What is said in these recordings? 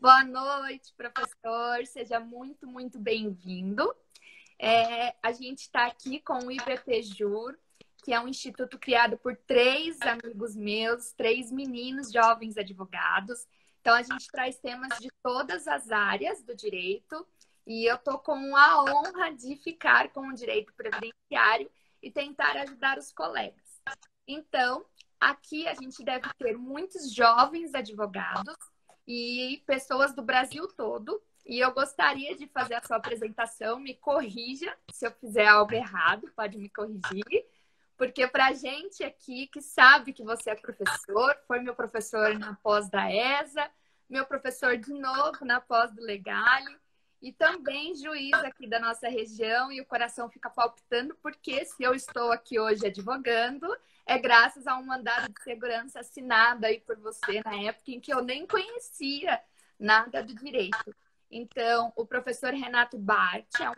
Boa noite, professor. Seja muito, muito bem-vindo. A gente está aqui com o IBPJUR, que é um instituto criado por 3 amigos meus, 3 meninos jovens advogados. Então, a gente traz temas de todas as áreas do direito e eu estou com a honra de ficar com o direito previdenciário e tentar ajudar os colegas. Então, aqui a gente deve ter muitos jovens advogados e pessoas do Brasil todo. E eu gostaria de fazer a sua apresentação. Me corrija se eu fizer algo errado, pode me corrigir. Porque para a gente aqui que sabe que você é professor, foi meu professor na pós da ESA, meu professor de novo na pós do Legale, e também juiz aqui da nossa região, e o coração fica palpitando, porque se eu estou aqui hoje advogando, é graças a um mandado de segurança assinado aí por você na época em que eu nem conhecia nada do direito. Então, o professor Renato Bart é um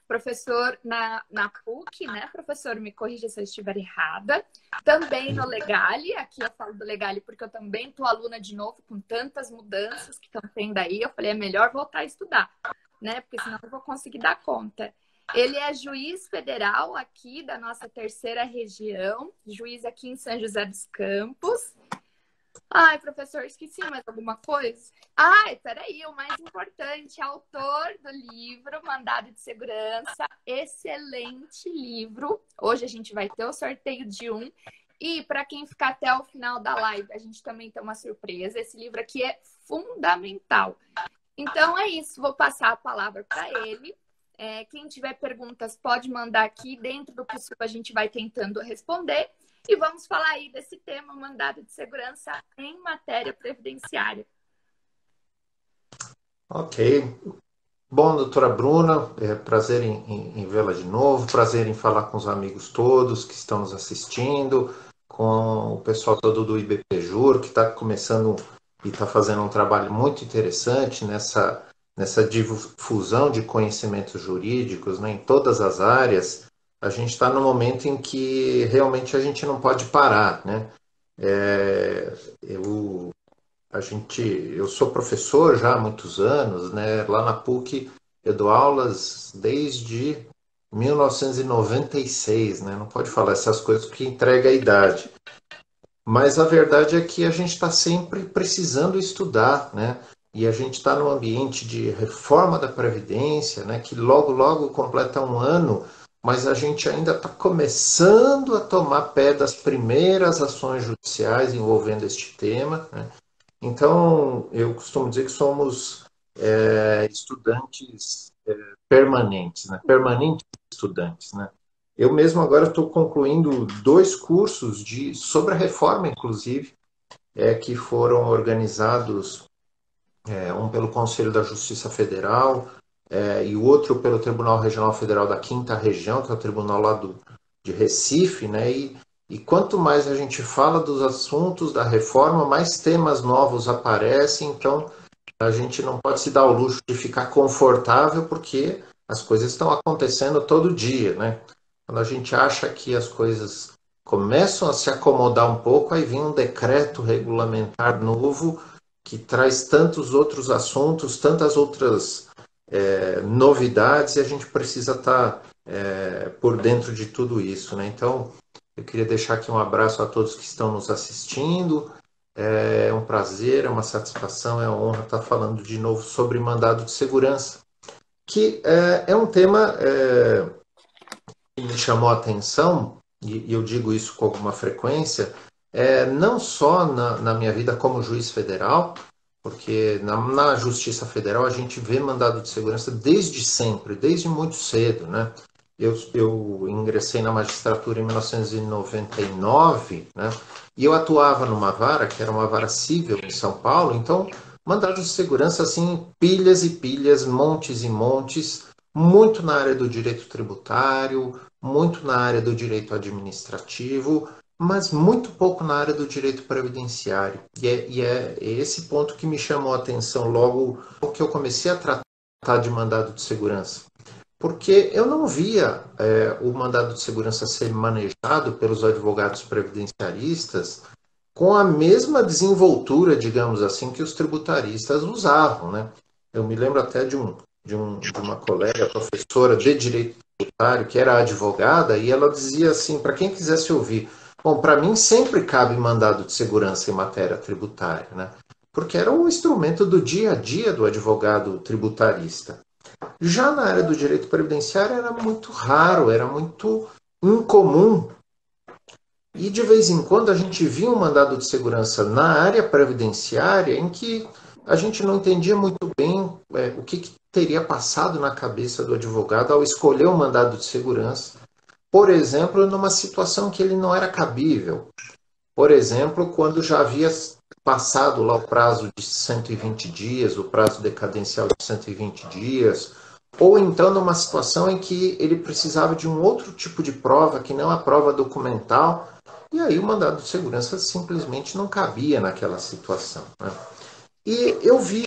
professor na PUC, né? Professor, me corrija se eu estiver errada. Também no Legale, aqui eu falo do Legale porque eu também estou aluna de novo com tantas mudanças que estão tendo aí. Eu falei, é melhor voltar a estudar, né? Porque senão eu não vou conseguir dar conta. Ele é juiz federal aqui da nossa terceira região, juiz aqui em São José dos Campos. Ai, professor, esqueci mais alguma coisa? Ai, peraí, o mais importante, autor do livro Mandado de Segurança, excelente livro. Hoje a gente vai ter o sorteio de um. E para quem ficar até o final da live, a gente também tem uma surpresa. Esse livro aqui é fundamental. Então é isso, vou passar a palavra para ele. Quem tiver perguntas pode mandar aqui, dentro do possível a gente vai tentando responder. E vamos falar aí desse tema, mandado de segurança em matéria previdenciária. Ok. Bom, doutora Bruna, prazer em vê-la de novo, prazer em falar com os amigos todos que estão nos assistindo, com o pessoal todo do IBPJUR, que está começando e está fazendo um trabalho muito interessante nessa difusão de conhecimentos jurídicos, né, em todas as áreas. A gente está no momento em que realmente a gente não pode parar, né? É, eu sou professor já há muitos anos, né? Lá na PUC eu dou aulas desde 1996, né? Não pode falar essas coisas que entrega a idade. Mas a verdade é que a gente está sempre precisando estudar, né? E a gente está num ambiente de reforma da Previdência, né? Que logo, logo completa um ano, mas a gente ainda está começando a tomar pé das primeiras ações judiciais envolvendo este tema, né? Então, eu costumo dizer que somos estudantes permanentes, né? Permanentes estudantes, né? Eu mesmo agora estou concluindo 2 cursos sobre a reforma, inclusive, que foram organizados, um pelo Conselho da Justiça Federal e o outro pelo Tribunal Regional Federal da Quinta Região, que é o tribunal lá de Recife, né? E quanto mais a gente fala dos assuntos da reforma, mais temas novos aparecem, então a gente não pode se dar o luxo de ficar confortável porque as coisas estão acontecendo todo dia, né? Quando a gente acha que as coisas começam a se acomodar um pouco, aí vem um decreto regulamentar novo que traz tantos outros assuntos, tantas outras novidades, e a gente precisa estar por dentro de tudo isso, né? Então, eu queria deixar aqui um abraço a todos que estão nos assistindo. É um prazer, é uma satisfação, é uma honra estar falando de novo sobre mandado de segurança, que é um tema que me chamou a atenção, e eu digo isso com alguma frequência, não só na minha vida como juiz federal, porque na Justiça Federal a gente vê mandado de segurança desde sempre, desde muito cedo, né? Eu ingressei na magistratura em 1999, né? E eu atuava numa vara, que era uma vara civil em São Paulo, então mandados de segurança, assim, pilhas e pilhas, montes e montes, muito na área do direito tributário, muito na área do direito administrativo, mas muito pouco na área do direito previdenciário. E é esse ponto que me chamou a atenção logo que eu comecei a tratar de mandado de segurança. Porque eu não via o mandado de segurança ser manejado pelos advogados previdenciaristas com a mesma desenvoltura, digamos assim, que os tributaristas usavam, né? Eu me lembro até de uma colega, professora de direito tributário, que era advogada, e ela dizia assim, para quem quisesse ouvir, bom, para mim sempre cabe mandado de segurança em matéria tributária, né? Porque era um instrumento do dia a dia do advogado tributarista. Já na área do direito previdenciário era muito raro, era muito incomum. E de vez em quando a gente via um mandado de segurança na área previdenciária em que a gente não entendia muito bem o que teria passado na cabeça do advogado ao escolher um mandado de segurança. Por exemplo, numa situação que ele não era cabível. Por exemplo, quando já havia passado lá o prazo de 120 dias, o prazo decadencial de 120 dias, ou então numa situação em que ele precisava de um outro tipo de prova, que não a prova documental, e aí o mandado de segurança simplesmente não cabia naquela situação, né? E eu vi,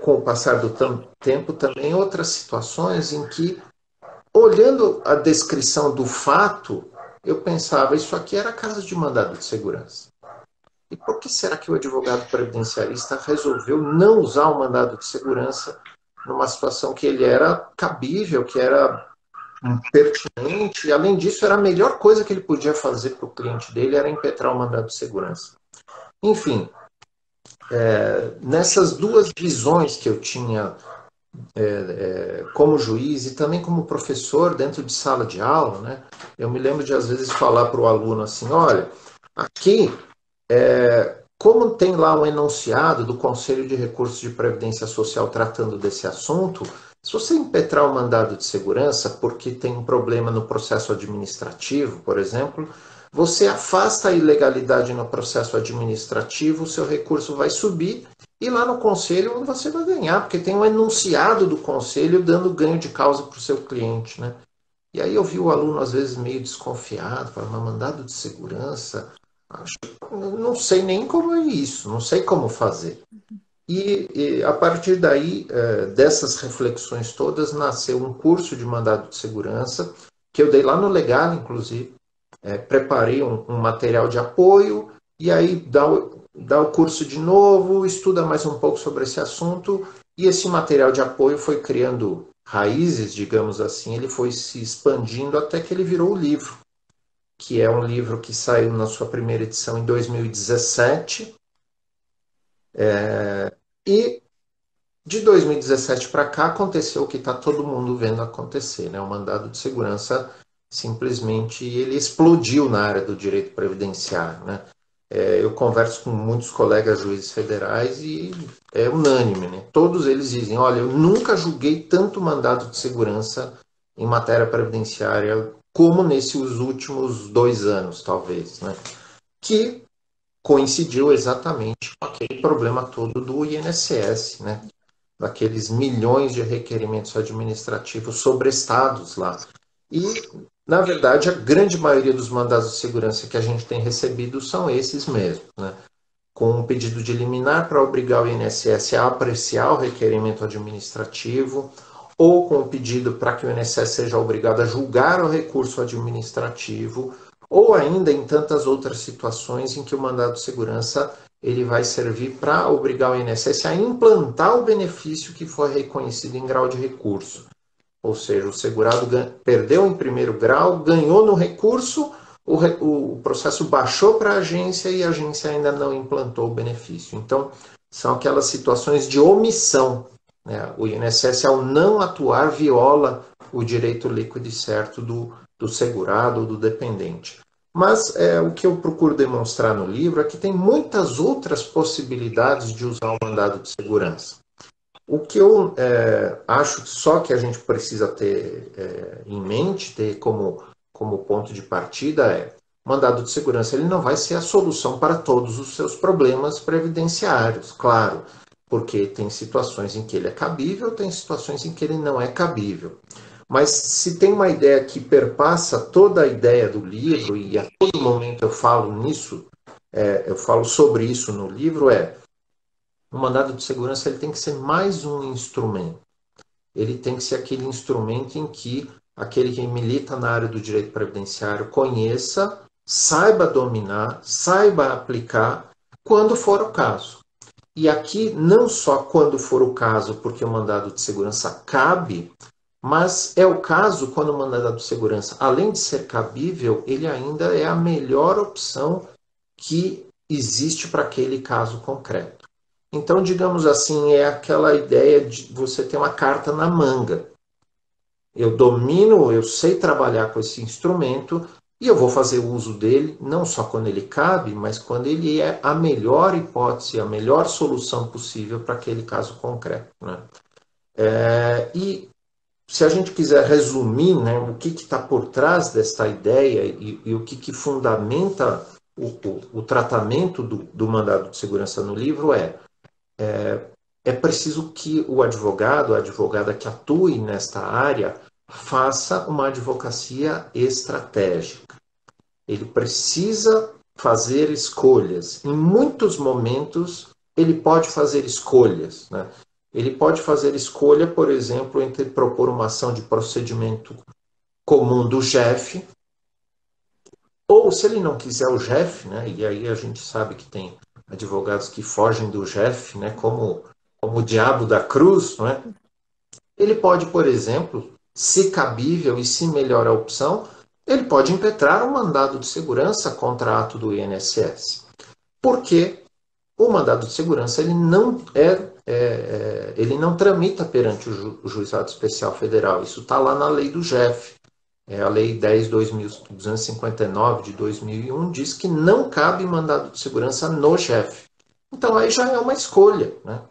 com o passar do tempo, também outras situações em que, olhando a descrição do fato, eu pensava, isso aqui era caso de mandado de segurança. E por que será que o advogado previdenciarista resolveu não usar o mandado de segurança numa situação que ele era cabível, que era pertinente, e além disso, era a melhor coisa que ele podia fazer para o cliente dele era impetrar o mandado de segurança. Enfim, nessas duas visões que eu tinha como juiz e também como professor dentro de sala de aula, né, eu me lembro de às vezes falar para o aluno assim, olha, aqui, como tem lá um enunciado do Conselho de Recursos de Previdência Social tratando desse assunto, se você impetrar o mandado de segurança porque tem um problema no processo administrativo, por exemplo, você afasta a ilegalidade no processo administrativo, o seu recurso vai subir e lá no conselho você vai ganhar, porque tem um enunciado do conselho dando ganho de causa para o seu cliente, né? E aí eu vi o aluno às vezes meio desconfiado, falando, mas mandado de segurança, acho, não sei nem como é isso, não sei como fazer. E a partir daí, dessas reflexões todas, nasceu um curso de mandado de segurança, que eu dei lá no Legal, inclusive. Preparei um material de apoio, e aí dá o curso de novo, estuda mais um pouco sobre esse assunto, e esse material de apoio foi criando raízes, digamos assim, ele foi se expandindo até que ele virou o livro, que é um livro que saiu na sua primeira edição em 2017, e de 2017 para cá aconteceu o que está todo mundo vendo acontecer, né? O mandado de segurança simplesmente ele explodiu na área do direito previdenciário, né? Eu converso com muitos colegas juízes federais e é unânime, né? Todos eles dizem, olha, eu nunca julguei tanto mandado de segurança em matéria previdenciária como nesses últimos 2 anos, talvez, né? Que coincidiu exatamente com aquele problema todo do INSS, né? Daqueles milhões de requerimentos administrativos sobrestados lá. E, na verdade, a grande maioria dos mandados de segurança que a gente tem recebido são esses mesmos, né? Com um pedido de liminar para obrigar o INSS a apreciar o requerimento administrativo, ou com um pedido para que o INSS seja obrigado a julgar o recurso administrativo, ou ainda em tantas outras situações em que o mandado de segurança ele vai servir para obrigar o INSS a implantar o benefício que foi reconhecido em grau de recurso. Ou seja, o segurado perdeu em primeiro grau, ganhou no recurso, o processo baixou para a agência e a agência ainda não implantou o benefício. Então, são aquelas situações de omissão, né? O INSS, ao não atuar, viola o direito líquido e certo do segurado ou do dependente. Mas o que eu procuro demonstrar no livro é que tem muitas outras possibilidades de usar o mandado de segurança. O que eu acho só que a gente precisa ter em mente, ter como ponto de partida o mandado de segurança ele não vai ser a solução para todos os seus problemas previdenciários, claro, porque tem situações em que ele é cabível, tem situações em que ele não é cabível. Mas se tem uma ideia que perpassa toda a ideia do livro, e a todo momento eu falo nisso, eu falo sobre isso no livro, o mandado de segurança ele tem que ser mais um instrumento. Ele tem que ser aquele instrumento em que aquele que milita na área do direito previdenciário conheça, saiba dominar, saiba aplicar quando for o caso. E aqui, não só quando for o caso, porque o mandado de segurança cabe, mas é o caso quando o mandado de segurança, além de ser cabível, ele ainda é a melhor opção que existe para aquele caso concreto. Então, digamos assim, é aquela ideia de você ter uma carta na manga. Eu domino, eu sei trabalhar com esse instrumento e eu vou fazer uso dele não só quando ele cabe, mas quando ele é a melhor hipótese, a melhor solução possível para aquele caso concreto, né? E se a gente quiser resumir, né, o que está por trás desta ideia e o que fundamenta o tratamento do mandado de segurança no livro é preciso que o advogado, a advogada que atue nesta área, faça uma advocacia estratégica. Ele precisa fazer escolhas. Em muitos momentos, ele pode fazer escolhas, né? Ele pode fazer escolha, por exemplo, entre propor uma ação de procedimento comum do JEF, ou se ele não quiser o JEF, né? E aí a gente sabe que tem advogados que fogem do JEF, né? Como o diabo da cruz, não é? Ele pode, por exemplo, se cabível e se melhor a opção, ele pode impetrar um mandado de segurança contra ato do INSS. Porque o mandado de segurança ele não tramita perante o Juizado Especial Federal. Isso está lá na lei do JEF. A Lei 10.259 de 2001 diz que não cabe mandado de segurança no JEF. Então aí já é uma escolha, né?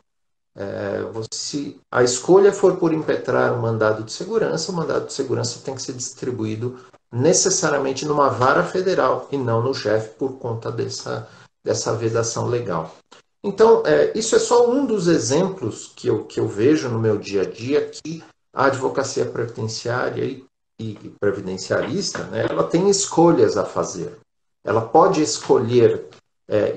Se a escolha for por impetrar um mandado de segurança, o mandado de segurança tem que ser distribuído necessariamente numa vara federal e não no JEF por conta dessa vedação legal. Então, isso é só um dos exemplos que eu vejo no meu dia a dia que a advocacia previdenciária e previdenciarista, né, ela tem escolhas a fazer. Ela pode escolher.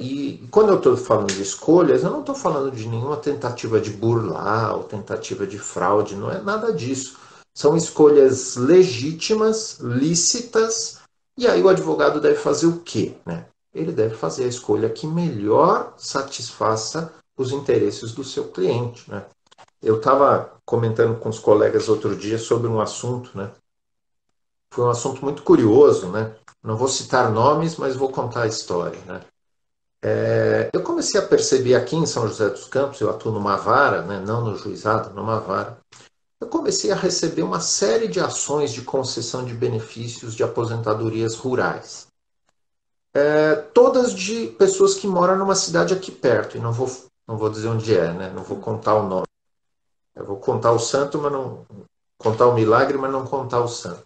E quando eu estou falando de escolhas, eu não estou falando de nenhuma tentativa de burlar ou tentativa de fraude, não é nada disso. São escolhas legítimas, lícitas, e aí o advogado deve fazer o quê, né? Ele deve fazer a escolha que melhor satisfaça os interesses do seu cliente, né? Eu estava comentando com os colegas outro dia sobre um assunto, né? Foi um assunto muito curioso, né? Não vou citar nomes, mas vou contar a história, né? Eu comecei a perceber aqui em São José dos Campos, eu atuo numa vara, né, não no juizado, numa vara. Eu comecei a receber uma série de ações de concessão de benefícios de aposentadorias rurais. Todas de pessoas que moram numa cidade aqui perto, e não vou dizer onde é, né, não vou contar o nome. Eu vou contar o santo, mas não contar o milagre, mas não contar o santo.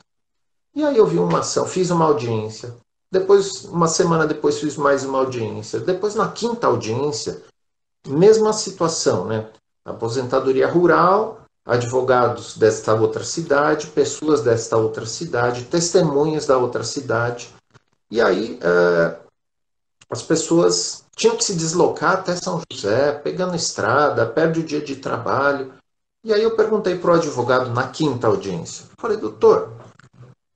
E aí eu vi uma ação, fiz uma audiência. Depois, uma semana depois, fiz mais uma audiência. Depois, na quinta audiência, mesma situação, né? Aposentadoria rural, advogados desta outra cidade, pessoas desta outra cidade, testemunhas da outra cidade. E aí, as pessoas tinham que se deslocar até São José, pegando estrada, perde o dia de trabalho. E aí eu perguntei para o advogado na quinta audiência. Falei, doutor,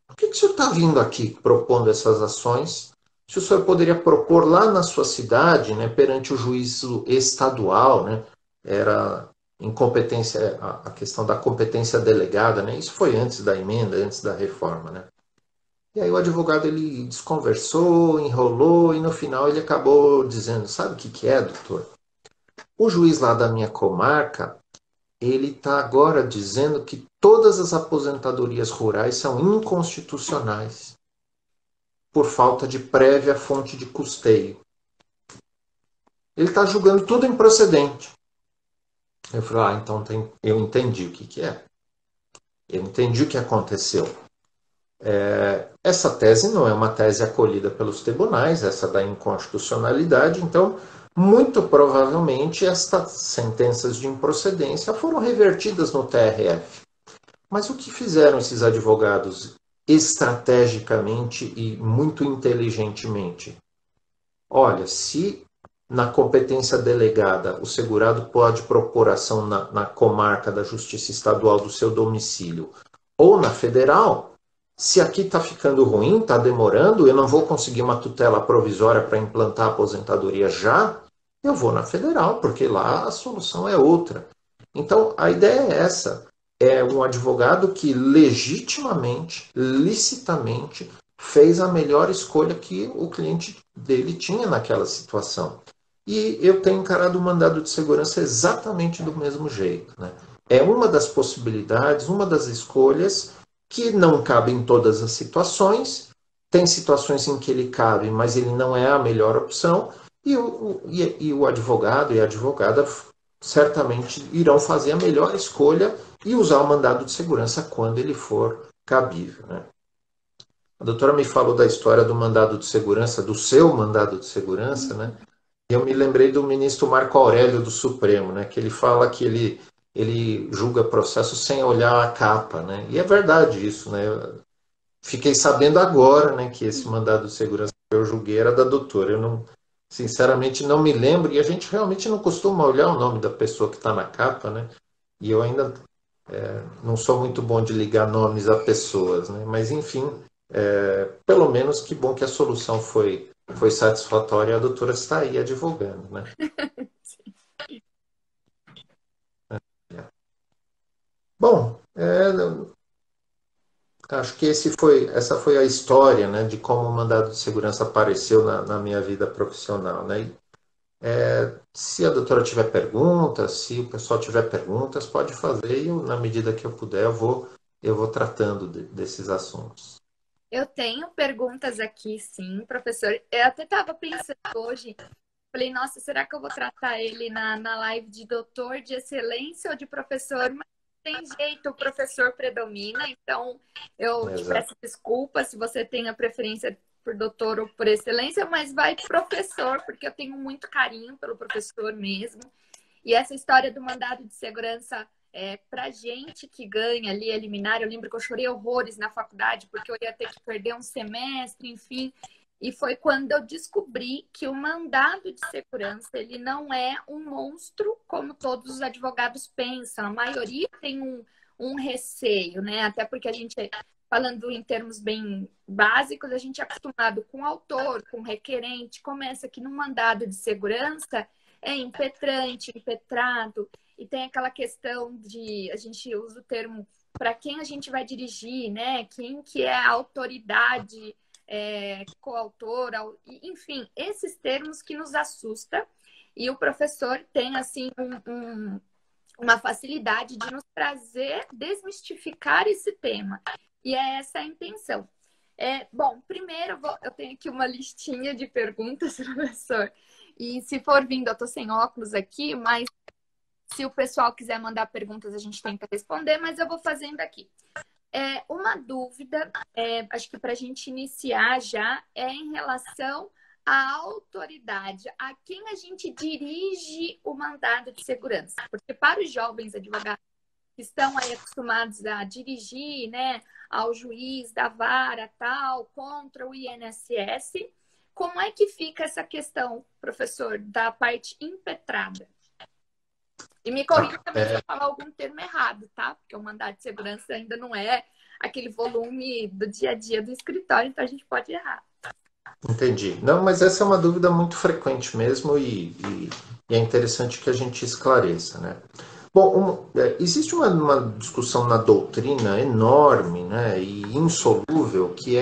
por que o senhor está vindo aqui propondo essas ações? Se o senhor poderia propor lá na sua cidade, né, perante o juízo estadual, né, era incompetência, a questão da competência delegada, né, isso foi antes da emenda, antes da reforma, né. E aí o advogado ele desconversou, enrolou e no final ele acabou dizendo, sabe o que é, doutor? O juiz lá da minha comarca, ele está agora dizendo que todas as aposentadorias rurais são inconstitucionais por falta de prévia fonte de custeio. Ele está julgando tudo improcedente. Eu falei, então eu entendi o que é. Eu entendi o que aconteceu. Essa tese não é uma tese acolhida pelos tribunais, essa da inconstitucionalidade, então muito provavelmente estas sentenças de improcedência foram revertidas no TRF. Mas o que fizeram esses advogados estrategicamente e muito inteligentemente? Olha, se na competência delegada o segurado pode propor ação na comarca da Justiça Estadual do seu domicílio ou na federal, Se aqui está ficando ruim, está demorando, eu não vou conseguir uma tutela provisória para implantar a aposentadoria já, eu vou na federal, porque lá a solução é outra. Então, a ideia é essa. É um advogado que legitimamente, licitamente, fez a melhor escolha que o cliente dele tinha naquela situação. E eu tenho encarado o mandado de segurança exatamente do mesmo jeito, né? É uma das possibilidades, uma das escolhas que não cabe em todas as situações. Tem situações em que ele cabe, mas ele não é a melhor opção. E o advogado e a advogada certamente irão fazer a melhor escolha e usar o mandado de segurança quando ele for cabível, né? A doutora me falou da história do mandado de segurança, do seu mandado de segurança, né? E eu me lembrei do ministro Marco Aurélio do Supremo, né? Que ele fala que ele julga processo sem olhar a capa, né? E é verdade isso, né? Eu fiquei sabendo agora, né, que esse mandado de segurança que eu julguei era da doutora. Eu não, sinceramente não me lembro e a gente realmente não costuma olhar o nome da pessoa que está na capa, né? E eu ainda não sou muito bom de ligar nomes a pessoas, né? Mas enfim, pelo menos que bom que a solução foi satisfatória e a doutora está aí advogando, né? Bom, acho que essa foi a história, né, de como o mandado de segurança apareceu na minha vida profissional, né? E, se a doutora tiver perguntas, se o pessoal tiver perguntas, pode fazer e eu, na medida que eu puder, eu vou tratando desses assuntos. Eu tenho perguntas aqui, sim, professor. Eu até estava pensando hoje, falei, nossa, será que eu vou tratar ele na live de doutor de excelência ou de professor? Mas não tem jeito, o professor predomina, então eu te Exato. peço desculpas se você tem a preferência por doutor ou por excelência, mas vai professor, porque eu tenho muito carinho pelo professor mesmo. E essa história do mandado de segurança para gente que ganha ali a liminar, eu lembro que eu chorei horrores na faculdade, porque eu ia ter que perder um semestre, enfim. E foi quando eu descobri que o mandado de segurança, ele não é um monstro como todos os advogados pensam. A maioria tem um receio, né? Até porque a gente, falando em termos bem básicos, a gente é acostumado com autor, com requerente, começa que no mandado de segurança é impetrante, impetrado, e tem aquela questão de, a gente usa o termo para quem a gente vai dirigir, né? Quem que é a autoridade coautor, enfim, esses termos que nos assusta. E o professor tem, assim, uma facilidade de nos trazer, desmistificar esse tema. E é essa a intenção. Bom, primeiro eu tenho aqui uma listinha de perguntas, professor. E se for vindo, eu estou sem óculos aqui, mas se o pessoal quiser mandar perguntas, a gente tenta responder, mas eu vou fazendo aqui. Uma dúvida, acho que para a gente iniciar já, é em relação à autoridade, a quem a gente dirige o mandado de segurança. Porque para os jovens advogados que estão aí acostumados a dirigir, né, ao juiz da vara tal, contra o INSS, como é que fica essa questão, professor, da parte impetrada? E me corrija também se eu falar algum termo errado, tá? Porque o mandado de segurança ainda não é aquele volume do dia a dia do escritório, então a gente pode errar. Entendi. Não, mas essa é uma dúvida muito frequente mesmo e é interessante que a gente esclareça, né? Bom, existe uma discussão na doutrina enorme, né, e insolúvel que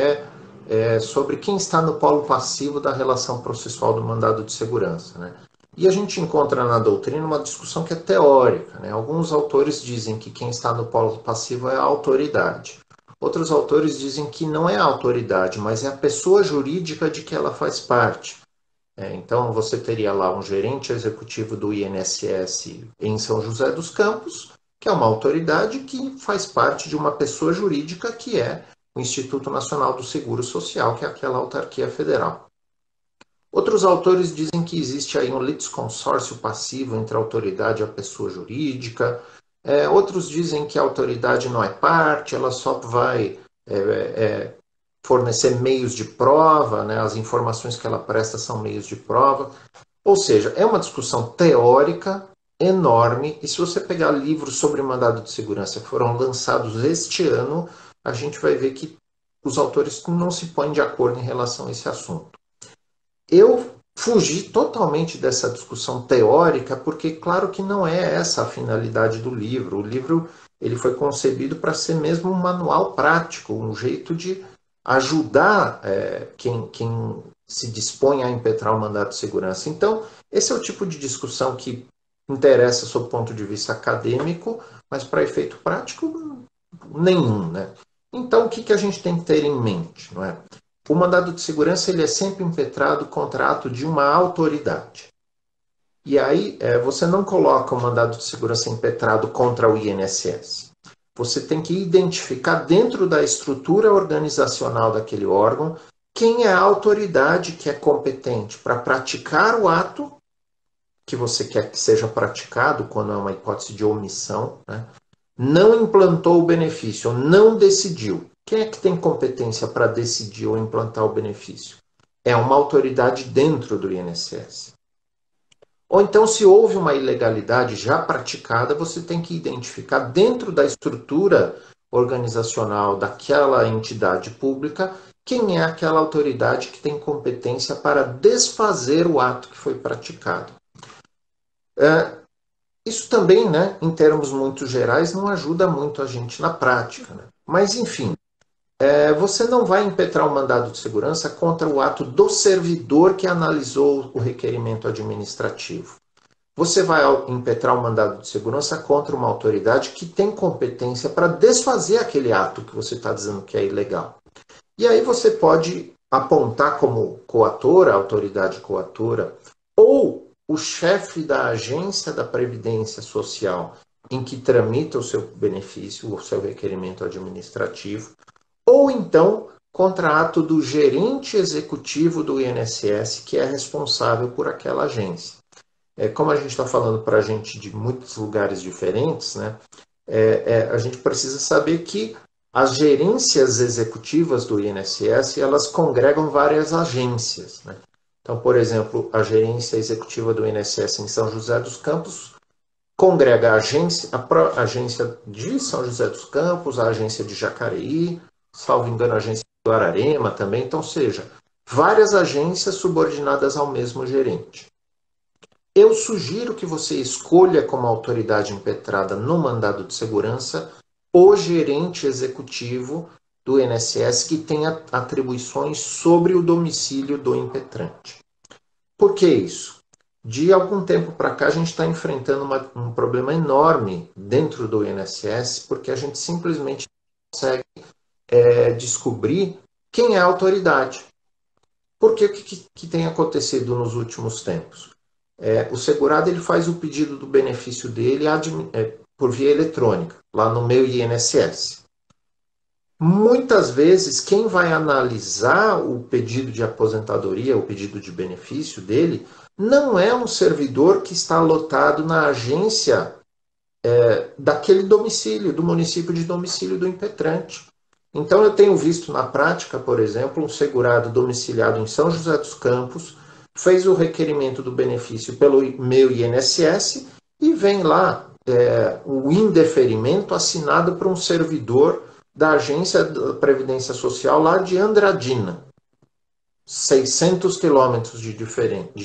sobre quem está no polo passivo da relação processual do mandado de segurança, né? E a gente encontra na doutrina uma discussão que é teórica, né? Alguns autores dizem que quem está no polo passivo é a autoridade. Outros autores dizem que não é a autoridade, mas é a pessoa jurídica de que ela faz parte. Então, você teria lá um gerente executivo do INSS em São José dos Campos, que é uma autoridade que faz parte de uma pessoa jurídica que é o Instituto Nacional do Seguro Social, que é aquela autarquia federal. Outros autores dizem que existe aí um litisconsórcio passivo entre a autoridade e a pessoa jurídica. Outros dizem que a autoridade não é parte, ela só vai fornecer meios de prova, né? As informações que ela presta são meios de prova. Ou seja, é uma discussão teórica enorme, e se você pegar livros sobre mandado de segurança que foram lançados este ano, a gente vai ver que os autores não se põem de acordo em relação a esse assunto. Eu fugi totalmente dessa discussão teórica, porque claro que não é essa a finalidade do livro. O livro ele foi concebido para ser mesmo um manual prático, um jeito de ajudar quem se dispõe a impetrar o mandado de segurança. Então, esse é o tipo de discussão que interessa sob o ponto de vista acadêmico, mas para efeito prático, nenhum, né? Então, o que a gente tem que ter em mente, não é? O mandado de segurança ele é sempre impetrado contra ato de uma autoridade. E aí você não coloca o mandado de segurança impetrado contra o INSS. Você tem que identificar dentro da estrutura organizacional daquele órgão quem é a autoridade que é competente para praticar o ato que você quer que seja praticado, quando é uma hipótese de omissão, né? Não implantou o benefício, ou não decidiu. Quem é que tem competência para decidir ou implantar o benefício? É uma autoridade dentro do INSS. Ou então, se houve uma ilegalidade já praticada, você tem que identificar dentro da estrutura organizacional daquela entidade pública quem é aquela autoridade que tem competência para desfazer o ato que foi praticado. Isso também, né, em termos muito gerais, não ajuda muito a gente na prática. Né? Mas, enfim, você não vai impetrar um mandado de segurança contra o ato do servidor que analisou o requerimento administrativo. Você vai impetrar um mandado de segurança contra uma autoridade que tem competência para desfazer aquele ato que você está dizendo que é ilegal. E aí você pode apontar como coatora, a autoridade coatora, ou o chefe da agência da Previdência Social em que tramita o seu benefício, o seu requerimento administrativo, ou então contra ato do gerente executivo do INSS, que é responsável por aquela agência. Como a gente está falando para a gente de muitos lugares diferentes, né, a gente precisa saber que as gerências executivas do INSS, elas congregam várias agências. Né? Então, por exemplo, a gerência executiva do INSS em São José dos Campos congrega a agência de São José dos Campos, a agência de Jacareí, salvo engano, a agência de Guararema também. Então, seja, várias agências subordinadas ao mesmo gerente. Eu sugiro que você escolha como autoridade impetrada no mandado de segurança o gerente executivo do INSS que tenha atribuições sobre o domicílio do impetrante. Por que isso? De algum tempo para cá, a gente está enfrentando um problema enorme dentro do INSS, porque a gente simplesmente não consegue descobrir quem é a autoridade. Por que o que tem acontecido nos últimos tempos? O segurado ele faz o pedido do benefício dele por via eletrônica, lá no meu INSS. Muitas vezes, quem vai analisar o pedido de aposentadoria, o pedido de benefício dele, não é um servidor que está lotado na agência daquele domicílio, do município de domicílio do impetrante. Então, eu tenho visto na prática, por exemplo, um segurado domiciliado em São José dos Campos, fez o requerimento do benefício pelo meu INSS e vem lá o indeferimento assinado por um servidor da Agência da Previdência Social lá de Andradina, 600 quilômetros de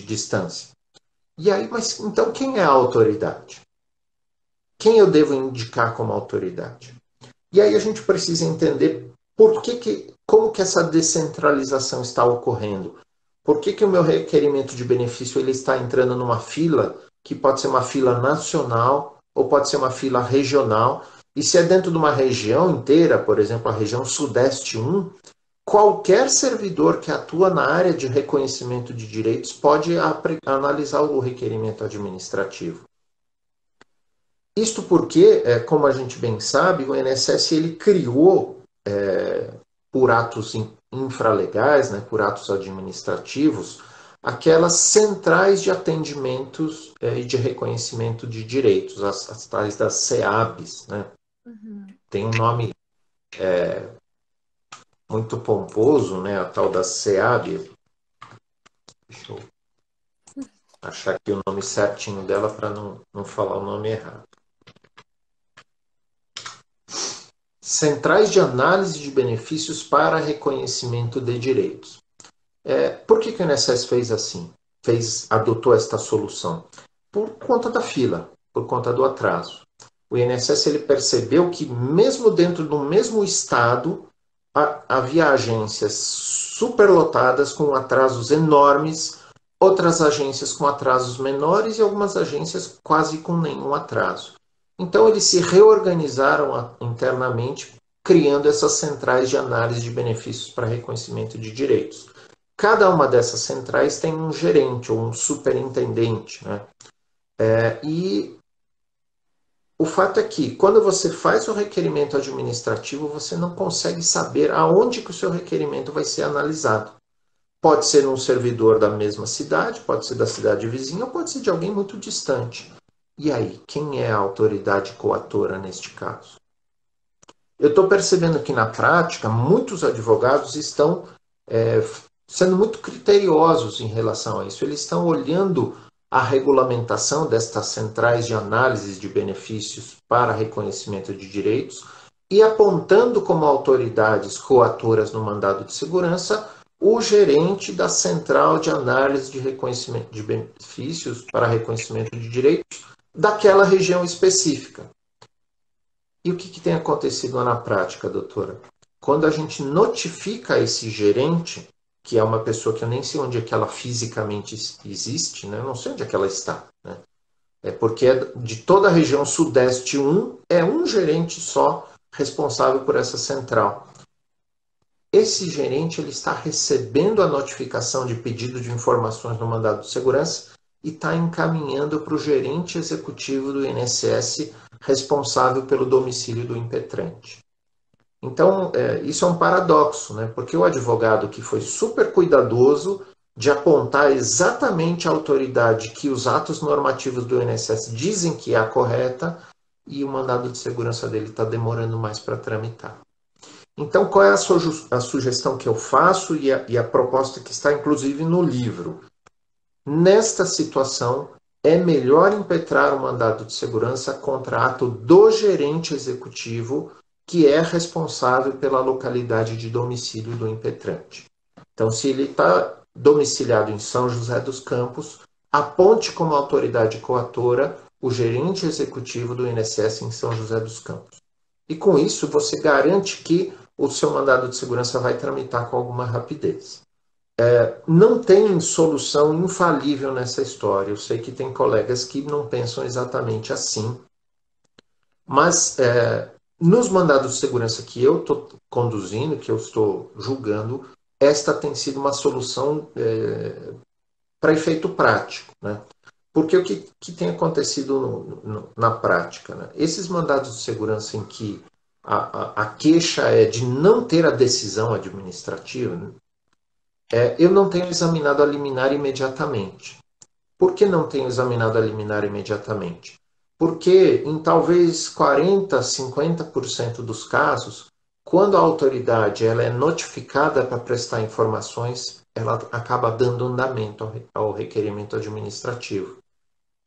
distância. E aí, mas então quem é a autoridade? Quem eu devo indicar como autoridade? E aí a gente precisa entender como que essa descentralização está ocorrendo. Por que o meu requerimento de benefício ele está entrando numa fila que pode ser uma fila nacional ou pode ser uma fila regional? E se é dentro de uma região inteira, por exemplo, a região Sudeste 1, qualquer servidor que atua na área de reconhecimento de direitos pode analisar o requerimento administrativo. Isto porque, como a gente bem sabe, o INSS ele criou, por atos infralegais, né, por atos administrativos, aquelas centrais de atendimentos e de reconhecimento de direitos, as tais das CEABs. Né? Uhum. Tem um nome muito pomposo, né, a tal da CEAB. Deixa eu achar aqui o nome certinho dela para não falar o nome errado. centrais de análise de benefícios para reconhecimento de direitos. Por que o INSS fez assim? Adotou esta solução? Por conta da fila, por conta do atraso. O INSS ele percebeu que mesmo dentro do mesmo estado havia agências superlotadas com atrasos enormes, outras agências com atrasos menores e algumas agências quase com nenhum atraso. Então eles se reorganizaram internamente, criando essas centrais de análise de benefícios para reconhecimento de direitos. Cada uma dessas centrais tem um gerente ou um superintendente, né? E o fato é que, quando você faz o requerimento administrativo, você não consegue saber aonde que o seu requerimento vai ser analisado. Pode ser num servidor da mesma cidade, pode ser da cidade vizinha, ou pode ser de alguém muito distante. E aí, quem é a autoridade coatora neste caso? Eu estou percebendo que, na prática, muitos advogados estão sendo muito criteriosos em relação a isso. Eles estão olhando a regulamentação destas centrais de análise de benefícios para reconhecimento de direitos e apontando como autoridades coatoras no mandado de segurança o gerente da central de análise de reconhecimento de benefícios para reconhecimento de direitos daquela região específica. E o que tem acontecido na prática, doutora? Quando a gente notifica esse gerente, que é uma pessoa que eu nem sei onde é que ela fisicamente existe, né? Eu não sei onde é que ela está, né? Porque de toda a região sudeste é um gerente só responsável por essa central. Esse gerente ele está recebendo a notificação de pedido de informações no mandado de segurança e está encaminhando para o gerente executivo do INSS responsável pelo domicílio do impetrante. Então, isso é um paradoxo, né? Porque o advogado que foi super cuidadoso de apontar exatamente a autoridade que os atos normativos do INSS dizem que é a correta e o mandado de segurança dele está demorando mais para tramitar. Então, qual é a sugestão que eu faço e a proposta que está inclusive no livro? Nesta situação, é melhor impetrar o mandado de segurança contra ato do gerente executivo que é responsável pela localidade de domicílio do impetrante. Então, se ele está domiciliado em São José dos Campos, aponte como autoridade coatora o gerente executivo do INSS em São José dos Campos. E com isso, você garante que o seu mandado de segurança vai tramitar com alguma rapidez. Não tem solução infalível nessa história. Eu sei que tem colegas que não pensam exatamente assim, mas nos mandados de segurança que eu estou conduzindo, que eu estou julgando, esta tem sido uma solução para efeito prático, né? Porque o que tem acontecido na prática? Né? Esses mandados de segurança em que a queixa é de não ter a decisão administrativa, né? Eu não tenho examinado a liminar imediatamente. Por que não tenho examinado a liminar imediatamente? Porque em talvez 40%, 50% dos casos, quando a autoridade ela é notificada para prestar informações, ela acaba dando andamento ao requerimento administrativo.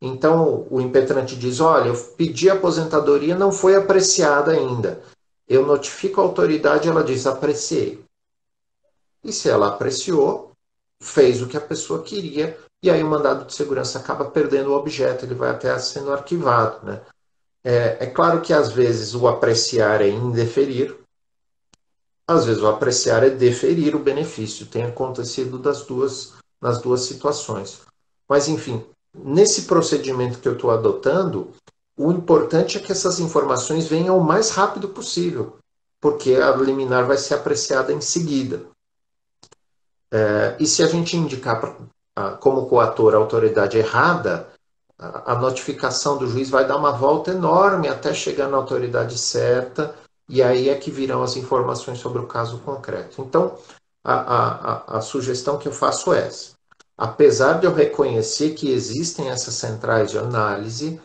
Então, o impetrante diz, olha, eu pedi a aposentadoria, não foi apreciada ainda. Eu notifico a autoridade, ela diz, apreciei. E se ela apreciou, fez o que a pessoa queria, e aí o mandado de segurança acaba perdendo o objeto, ele vai até sendo arquivado, né? É claro que às vezes o apreciar é indeferir, às vezes o apreciar é deferir o benefício. Tem acontecido nas duas situações. Mas, enfim, nesse procedimento que eu estou adotando, o importante é que essas informações venham o mais rápido possível, porque a liminar vai ser apreciada em seguida. E se a gente indicar como coator a autoridade errada, a notificação do juiz vai dar uma volta enorme até chegar na autoridade certa, e aí é que virão as informações sobre o caso concreto. Então, a sugestão que eu faço é essa. Apesar de eu reconhecer que existem essas centrais de análise,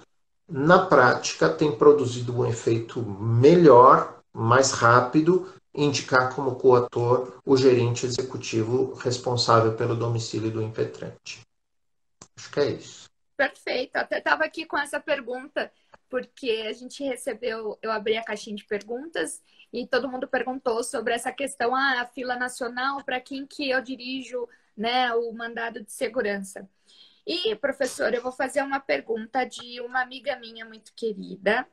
na prática tem produzido um efeito melhor, mais rápido, indicar como coator o gerente executivo responsável pelo domicílio do impetrante. Acho que é isso. Perfeito. Até estava aqui com essa pergunta, porque a gente recebeu, eu abri a caixinha de perguntas e todo mundo perguntou sobre essa questão, a fila nacional, para quem que eu dirijo, né, o mandado de segurança. E, professor, eu vou fazer uma pergunta de uma amiga minha muito querida,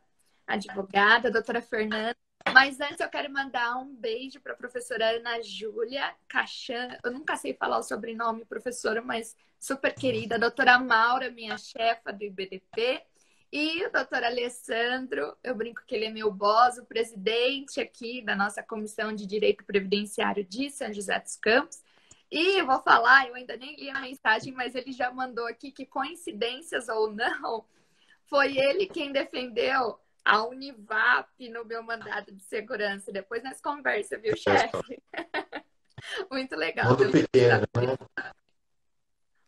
advogada, a doutora Fernanda. Mas antes eu quero mandar um beijo para a professora Ana Júlia Cachan. Eu nunca sei falar o sobrenome, professora, mas super querida. A doutora Maura, minha chefa do IBDP. E o doutor Alessandro, eu brinco que ele é meu boss, o presidente aqui da nossa Comissão de Direito Previdenciário de São José dos Campos. E eu vou falar, eu ainda nem li a mensagem, mas ele já mandou aqui que, coincidências ou não, foi ele quem defendeu a Univap no meu mandado de segurança. Depois nós conversa, viu, chefe? Muito legal. Mundo pequeno, né?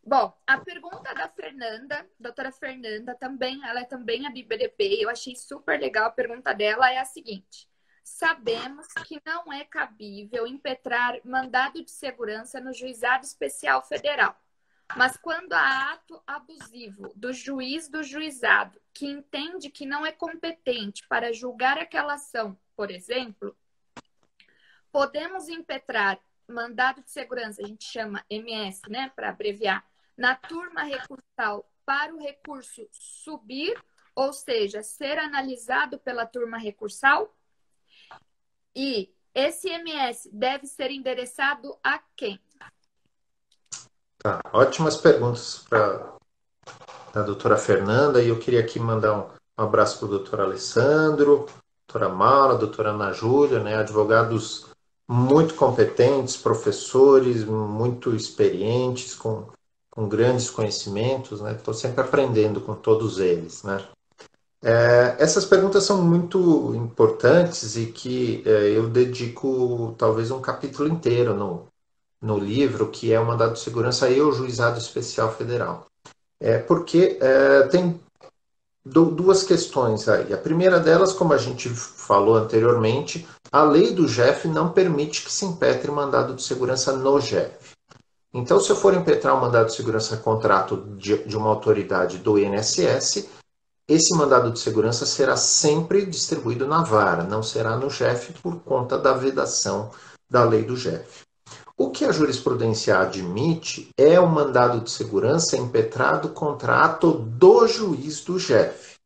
Bom, a pergunta da Fernanda, doutora Fernanda, também, ela é também a do IBDP. Eu achei super legal a pergunta dela, é a seguinte: sabemos que não é cabível impetrar mandado de segurança no Juizado Especial Federal. Mas quando há ato abusivo do juiz do juizado que entende que não é competente para julgar aquela ação, por exemplo, podemos impetrar mandado de segurança, a gente chama MS, né, para abreviar, na turma recursal para o recurso subir, ou seja, ser analisado pela turma recursal? E esse MS deve ser endereçado a quem? Tá, ótimas perguntas para a doutora Fernanda, e eu queria aqui mandar um abraço para o doutor Alessandro, doutora Maura, doutora Ana Júlia, né, advogados muito competentes, professores muito experientes, com grandes conhecimentos, né, estou sempre aprendendo com todos eles, né. Essas perguntas são muito importantes e que eu dedico talvez um capítulo inteiro no livro, que é o Mandado de Segurança e o Juizado Especial Federal. Porque tem duas questões aí. A primeira delas, como a gente falou anteriormente, a lei do JEF não permite que se impetre mandado de segurança no JEF. Então, se eu for impetrar um mandado de segurança contrato de uma autoridade do INSS, esse mandado de segurança será sempre distribuído na vara, não será no JEF por conta da vedação da lei do JEF. O que a jurisprudência admite é o mandado de segurança impetrado contra ato do juiz do JEF.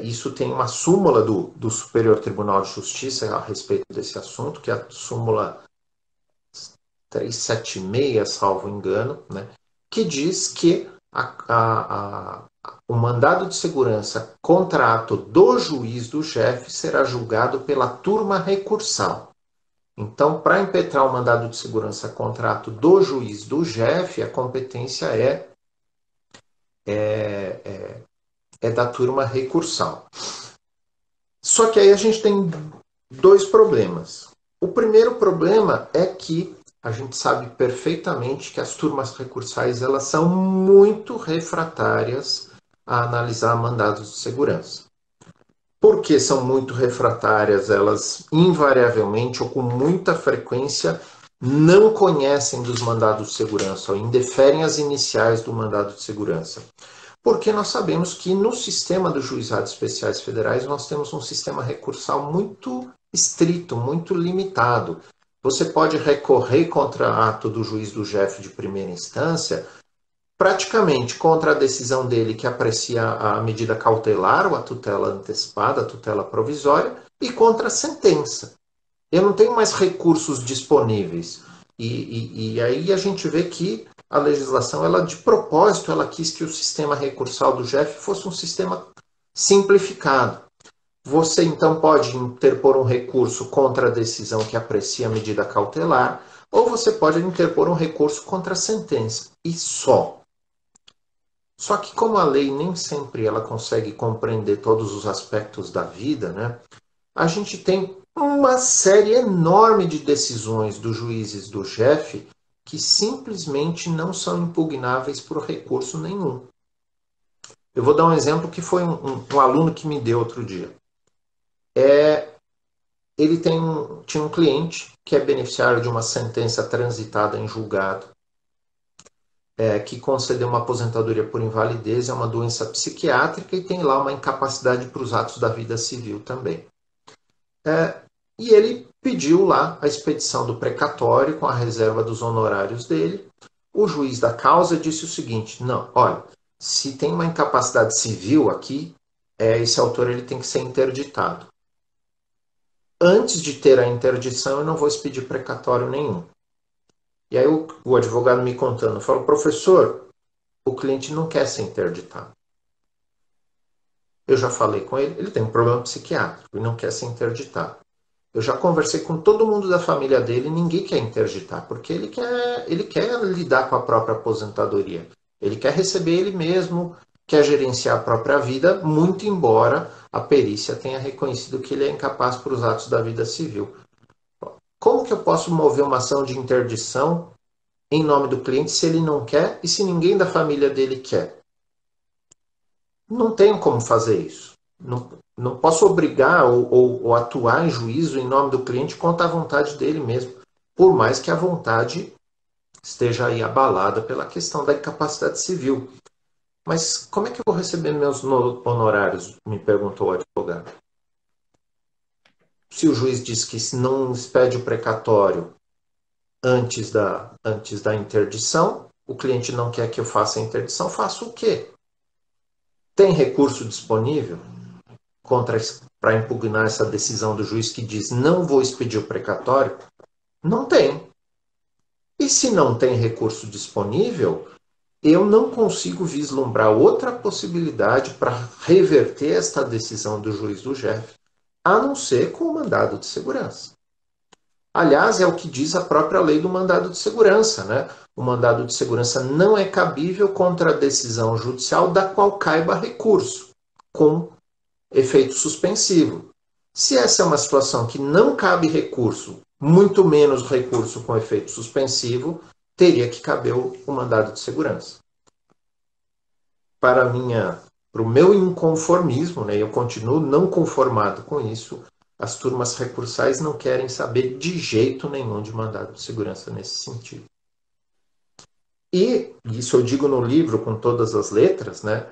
Isso tem uma súmula do Superior Tribunal de Justiça a respeito desse assunto, que é a súmula 376, salvo engano, né, que diz que o mandado de segurança contra ato do juiz do JEF será julgado pela turma recursal. Então, para impetrar o mandado de segurança contrato do juiz do JEF, a competência é da turma recursal. Só que aí a gente tem dois problemas. O primeiro problema é que a gente sabe perfeitamente que as turmas recursais elas são muito refratárias a analisar mandados de segurança. Porque são muito refratárias, elas invariavelmente ou com muita frequência não conhecem dos mandados de segurança ou indeferem as iniciais do mandado de segurança. Porque nós sabemos que no sistema dos juizados especiais federais nós temos um sistema recursal muito estrito, muito limitado. Você pode recorrer contra ato do juiz do JEF de primeira instância praticamente contra a decisão dele que aprecia a medida cautelar, ou a tutela antecipada, a tutela provisória, e contra a sentença. Eu não tenho mais recursos disponíveis. E aí a gente vê que a legislação, ela de propósito, ela quis que o sistema recursal do JEF fosse um sistema simplificado. Você então pode interpor um recurso contra a decisão que aprecia a medida cautelar, ou você pode interpor um recurso contra a sentença. E só. Só que como a lei nem sempre ela consegue compreender todos os aspectos da vida, né? A gente tem uma série enorme de decisões dos juízes do JEF que simplesmente não são impugnáveis por recurso nenhum. Eu vou dar um exemplo que foi um aluno que me deu outro dia. Ele tinha um cliente que é beneficiário de uma sentença transitada em julgado. que concedeu uma aposentadoria por invalidez, é uma doença psiquiátrica e tem lá uma incapacidade para os atos da vida civil também. E ele pediu lá a expedição do precatório com a reserva dos honorários dele. O juiz da causa disse o seguinte: não, olha, se tem uma incapacidade civil aqui, esse autor ele tem que ser interditado. Antes de ter a interdição, eu não vou expedir precatório nenhum. E aí o advogado me contando, falou: professor, o cliente não quer ser interditado. Eu já falei com ele, ele tem um problema psiquiátrico e não quer ser interditado. Eu já conversei com todo mundo da família dele e ninguém quer interditar, porque ele quer lidar com a própria aposentadoria. Ele quer receber ele mesmo, quer gerenciar a própria vida, muito embora a perícia tenha reconhecido que ele é incapaz para os atos da vida civil. Como que eu posso mover uma ação de interdição em nome do cliente se ele não quer e se ninguém da família dele quer? Não tenho como fazer isso. Não posso obrigar ou atuar em juízo em nome do cliente contra a vontade dele mesmo, por mais que a vontade esteja aí abalada pela questão da incapacidade civil. Mas como é que eu vou receber meus honorários? Me perguntou o advogado. Se o juiz diz que não expede o precatório antes da interdição, o cliente não quer que eu faça a interdição, faço o quê? Tem recurso disponível para impugnar essa decisão do juiz que diz não vou expedir o precatório? Não tem. E se não tem recurso disponível, eu não consigo vislumbrar outra possibilidade para reverter esta decisão do juiz do GEF, a não ser com o mandado de segurança. Aliás, é o que diz a própria lei do mandado de segurança, né? O mandado de segurança não é cabível contra a decisão judicial da qual caiba recurso, com efeito suspensivo. Se essa é uma situação que não cabe recurso, muito menos recurso com efeito suspensivo, teria que caber o mandado de segurança. Para o meu inconformismo, né, eu continuo não conformado com isso, as turmas recursais não querem saber de jeito nenhum de mandado de segurança nesse sentido. E, isso eu digo no livro com todas as letras, né,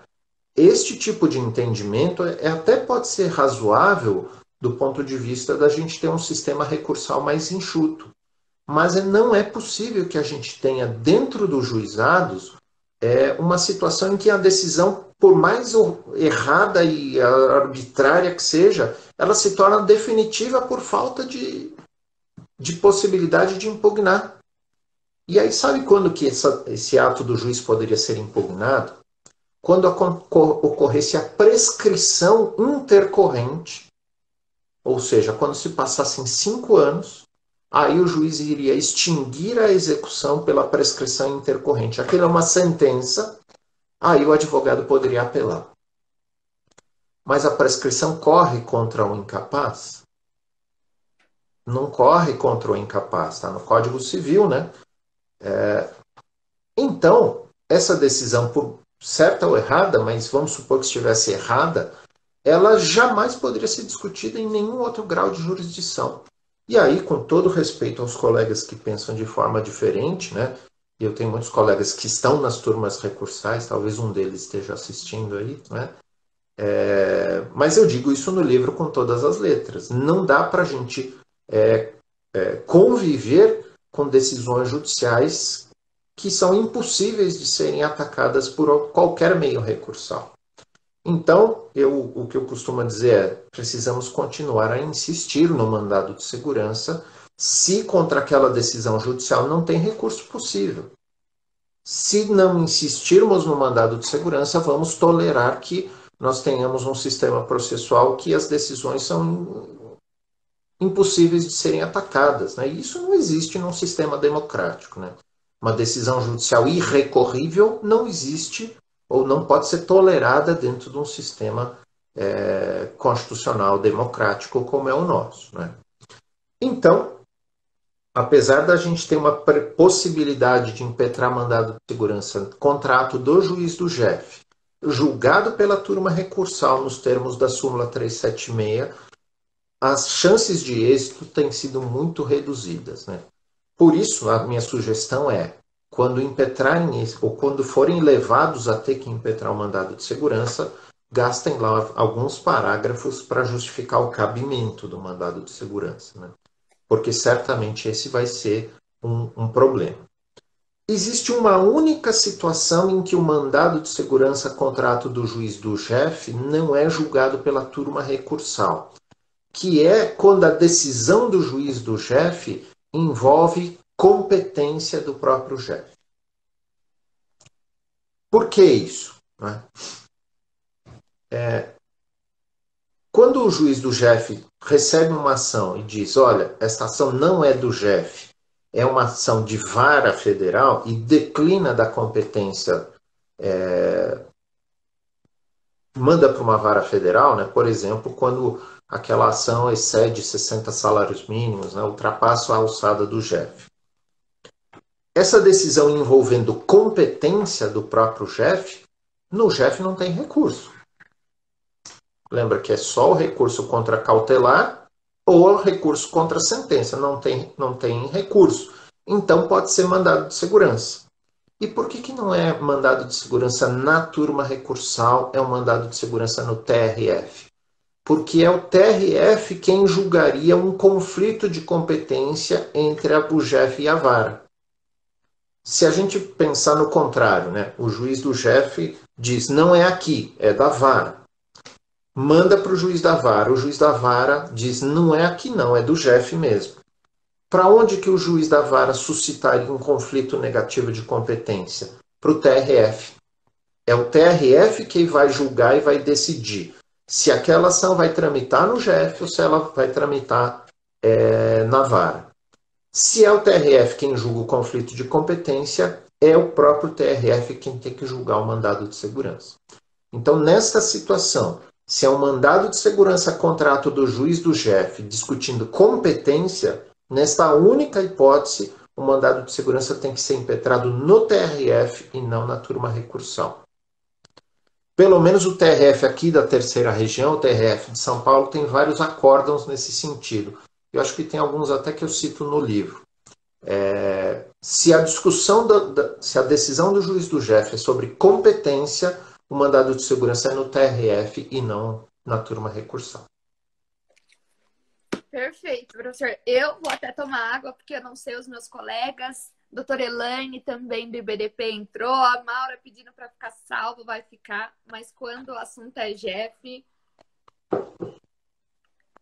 este tipo de entendimento até pode ser razoável do ponto de vista da gente ter um sistema recursal mais enxuto. Mas não é possível que a gente tenha dentro dos juizados uma situação em que a decisão, por mais errada e arbitrária que seja, ela se torna definitiva por falta de possibilidade de impugnar. E aí sabe quando que esse ato do juiz poderia ser impugnado? Quando ocorresse a prescrição intercorrente, ou seja, quando se passassem 5 anos, aí o juiz iria extinguir a execução pela prescrição intercorrente. Aquilo é uma sentença, aí o advogado poderia apelar. Mas a prescrição corre contra o incapaz? Não corre contra o incapaz, está no Código Civil, né? Então, essa decisão, por certa ou errada, mas vamos supor que estivesse errada, ela jamais poderia ser discutida em nenhum outro grau de jurisdição. E aí, com todo respeito aos colegas que pensam de forma diferente, né? Eu tenho muitos colegas que estão nas turmas recursais, talvez um deles esteja assistindo aí, né? Mas eu digo isso no livro com todas as letras. Não dá para a gente conviver com decisões judiciais que são impossíveis de serem atacadas por qualquer meio recursal. Então, o que eu costumo dizer é: precisamos continuar a insistir no mandado de segurança se contra aquela decisão judicial não tem recurso possível. Se não insistirmos no mandado de segurança, vamos tolerar que nós tenhamos um sistema processual que as decisões são impossíveis de serem atacadas, né? E isso não existe num sistema democrático, né? Uma decisão judicial irrecorrível não existe ou não pode ser tolerada dentro de um sistema constitucional democrático como é o nosso, né? Então, apesar da gente ter uma possibilidade de impetrar mandado de segurança, contrato do juiz do GEF, julgado pela turma recursal nos termos da súmula 376, as chances de êxito têm sido muito reduzidas, né? Por isso, a minha sugestão é: quando impetrarem ou quando forem levados a ter que impetrar o mandado de segurança, gastem lá alguns parágrafos para justificar o cabimento do mandado de segurança, né? Porque certamente esse vai ser um problema. Existe uma única situação em que o mandado de segurança contra ato do juiz do chefe não é julgado pela turma recursal, que é quando a decisão do juiz do chefe envolve competência do próprio chefe. Por que isso? Quando o juiz do chefe recebe uma ação e diz, olha, esta ação não é do chefe, é uma ação de vara federal e declina da competência, manda para uma vara federal, né? Por exemplo, quando aquela ação excede 60 salários mínimos, né? Ultrapassa a alçada do chefe. Essa decisão envolvendo competência do próprio chefe, no chefe não tem recurso. Lembra que é só o recurso contra cautelar ou o recurso contra a sentença, não tem recurso. Então pode ser mandado de segurança. E por que não é mandado de segurança na turma recursal, é um mandado de segurança no TRF? Porque é o TRF quem julgaria um conflito de competência entre a BUGEF e a vara. Se a gente pensar no contrário, né? O juiz do chefe diz, não é aqui, é da vara. Manda para o juiz da vara. O juiz da vara diz, não é aqui não, é do chefe mesmo. Para onde que o juiz da vara suscitaria um conflito negativo de competência? Para o TRF. É o TRF que vai julgar e vai decidir se aquela ação vai tramitar no chefe ou se ela vai tramitar na vara. Se é o TRF quem julga o conflito de competência, é o próprio TRF quem tem que julgar o mandado de segurança. Então, nesta situação, se é um mandado de segurança contra ato do juiz do chefe discutindo competência, nesta única hipótese, o mandado de segurança tem que ser impetrado no TRF e não na turma recursal. Pelo menos o TRF aqui da terceira região, o TRF de São Paulo, tem vários acórdãos nesse sentido. Eu acho que tem alguns até que eu cito no livro. Se a discussão, se a decisão do juiz do chefe é sobre competência, o mandado de segurança é no TRF e não na turma recursal. Perfeito, professor. Eu vou até tomar água, porque eu não sei os meus colegas. Doutora Elaine também do IBDP entrou. A Maura pedindo para ficar salvo, vai ficar. Mas quando o assunto é Jeff,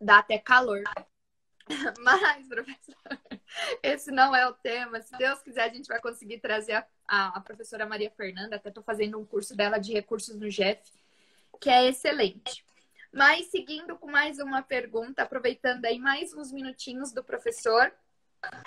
dá até calor. Mas, professor, esse não é o tema. Se Deus quiser, a gente vai conseguir trazer a professora Maria Fernanda. Até estou fazendo um curso dela de recursos no Jeff, que é excelente. Mas, seguindo com mais uma pergunta, aproveitando aí mais uns minutinhos do professor,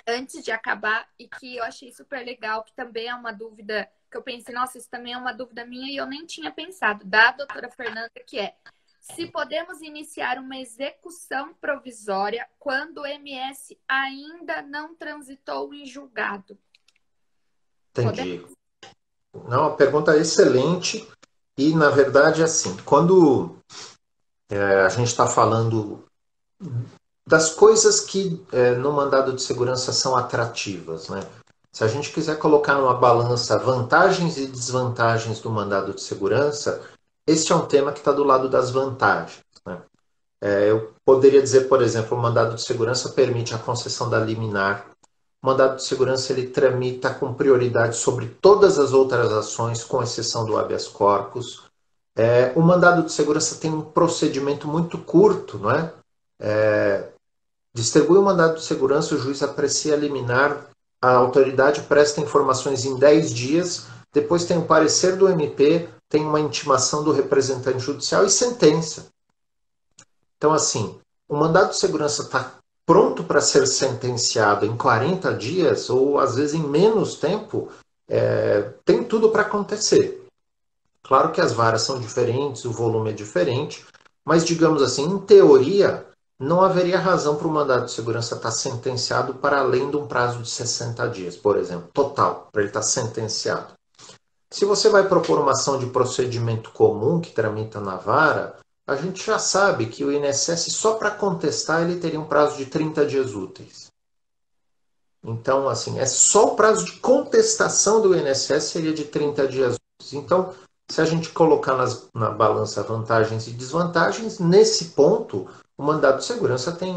antes de acabar, e que eu achei super legal, que também é uma dúvida, que eu pensei, nossa, isso também é uma dúvida minha e eu nem tinha pensado, da doutora Fernanda, que é, se podemos iniciar uma execução provisória quando o MS ainda não transitou em julgado? Entendi. Não, a pergunta é excelente e, na verdade, assim, quando a gente está falando das coisas que no mandado de segurança são atrativas, né? Se a gente quiser colocar numa balança vantagens e desvantagens do mandado de segurança, este é um tema que está do lado das vantagens, né? Eu poderia dizer, por exemplo, o mandado de segurança permite a concessão da liminar. O mandado de segurança ele tramita com prioridade sobre todas as outras ações, com exceção do habeas corpus. O mandado de segurança tem um procedimento muito curto, não é? Distribui o mandado de segurança, o juiz aprecia a liminar, a autoridade presta informações em 10 dias, depois tem o parecer do MP, tem uma intimação do representante judicial e sentença. Então, assim, o mandado de segurança está pronto para ser sentenciado em 40 dias, ou às vezes em menos tempo, tem tudo para acontecer. Claro que as varas são diferentes, o volume é diferente, mas, digamos assim, em teoria, não haveria razão para o mandado de segurança estar sentenciado para além de um prazo de 60 dias, por exemplo, total, para ele estar sentenciado. Se você vai propor uma ação de procedimento comum que tramita na vara, a gente já sabe que o INSS, só para contestar, ele teria um prazo de 30 dias úteis. Então, assim, é só o prazo de contestação do INSS seria de 30 dias úteis. Então, se a gente colocar na balança vantagens e desvantagens, nesse ponto, o mandado de segurança tem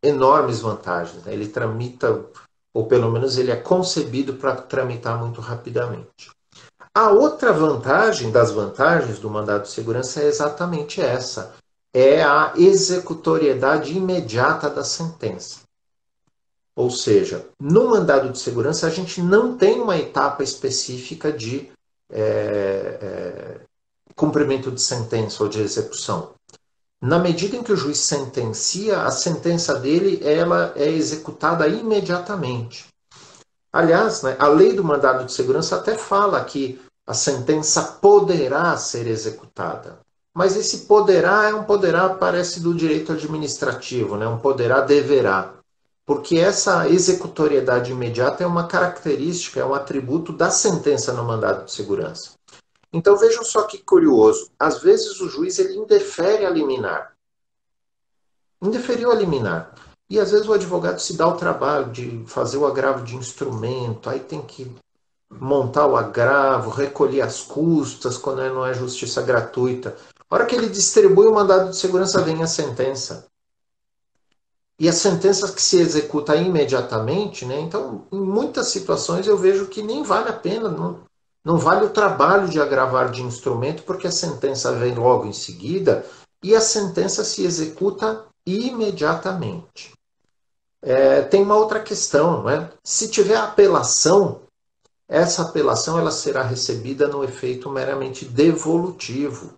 enormes vantagens, né? Ele tramita, ou pelo menos ele é concebido para tramitar muito rapidamente. A outra vantagem das vantagens do mandado de segurança é exatamente essa. É a executoriedade imediata da sentença. Ou seja, no mandado de segurança a gente não tem uma etapa específica de cumprimento de sentença ou de execução. Na medida em que o juiz sentencia, a sentença dele ela é executada imediatamente. Aliás, né, a lei do mandado de segurança até fala que a sentença poderá ser executada. Mas esse poderá é um poderá parece do direito administrativo, né? Um poderá deverá. Porque essa executoriedade imediata é uma característica, é um atributo da sentença no mandado de segurança. Então vejam só que curioso. Às vezes o juiz ele indefere a liminar. Indeferiu a liminar. E às vezes o advogado se dá o trabalho de fazer o agravo de instrumento, aí tem que montar o agravo, recolher as custas quando não é justiça gratuita. A hora que ele distribui o mandado de segurança, vem a sentença. E a sentença que se executa imediatamente, né? Então, em muitas situações eu vejo que nem vale a pena, não vale o trabalho de agravar de instrumento, porque a sentença vem logo em seguida e a sentença se executa imediatamente. Tem uma outra questão, né? Se tiver apelação, essa apelação ela será recebida no efeito meramente devolutivo.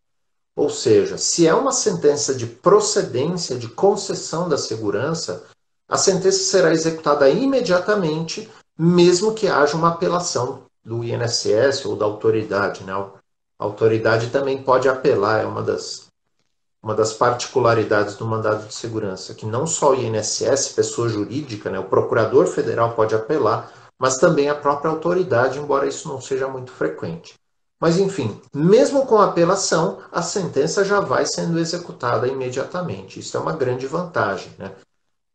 Ou seja, se é uma sentença de procedência, de concessão da segurança, a sentença será executada imediatamente, mesmo que haja uma apelação do INSS ou da autoridade, né? A autoridade também pode apelar, é uma das particularidades do mandado de segurança, que não só o INSS, pessoa jurídica, né? O procurador federal pode apelar, mas também a própria autoridade, embora isso não seja muito frequente. Mas, enfim, mesmo com a apelação, a sentença já vai sendo executada imediatamente. Isso é uma grande vantagem, né?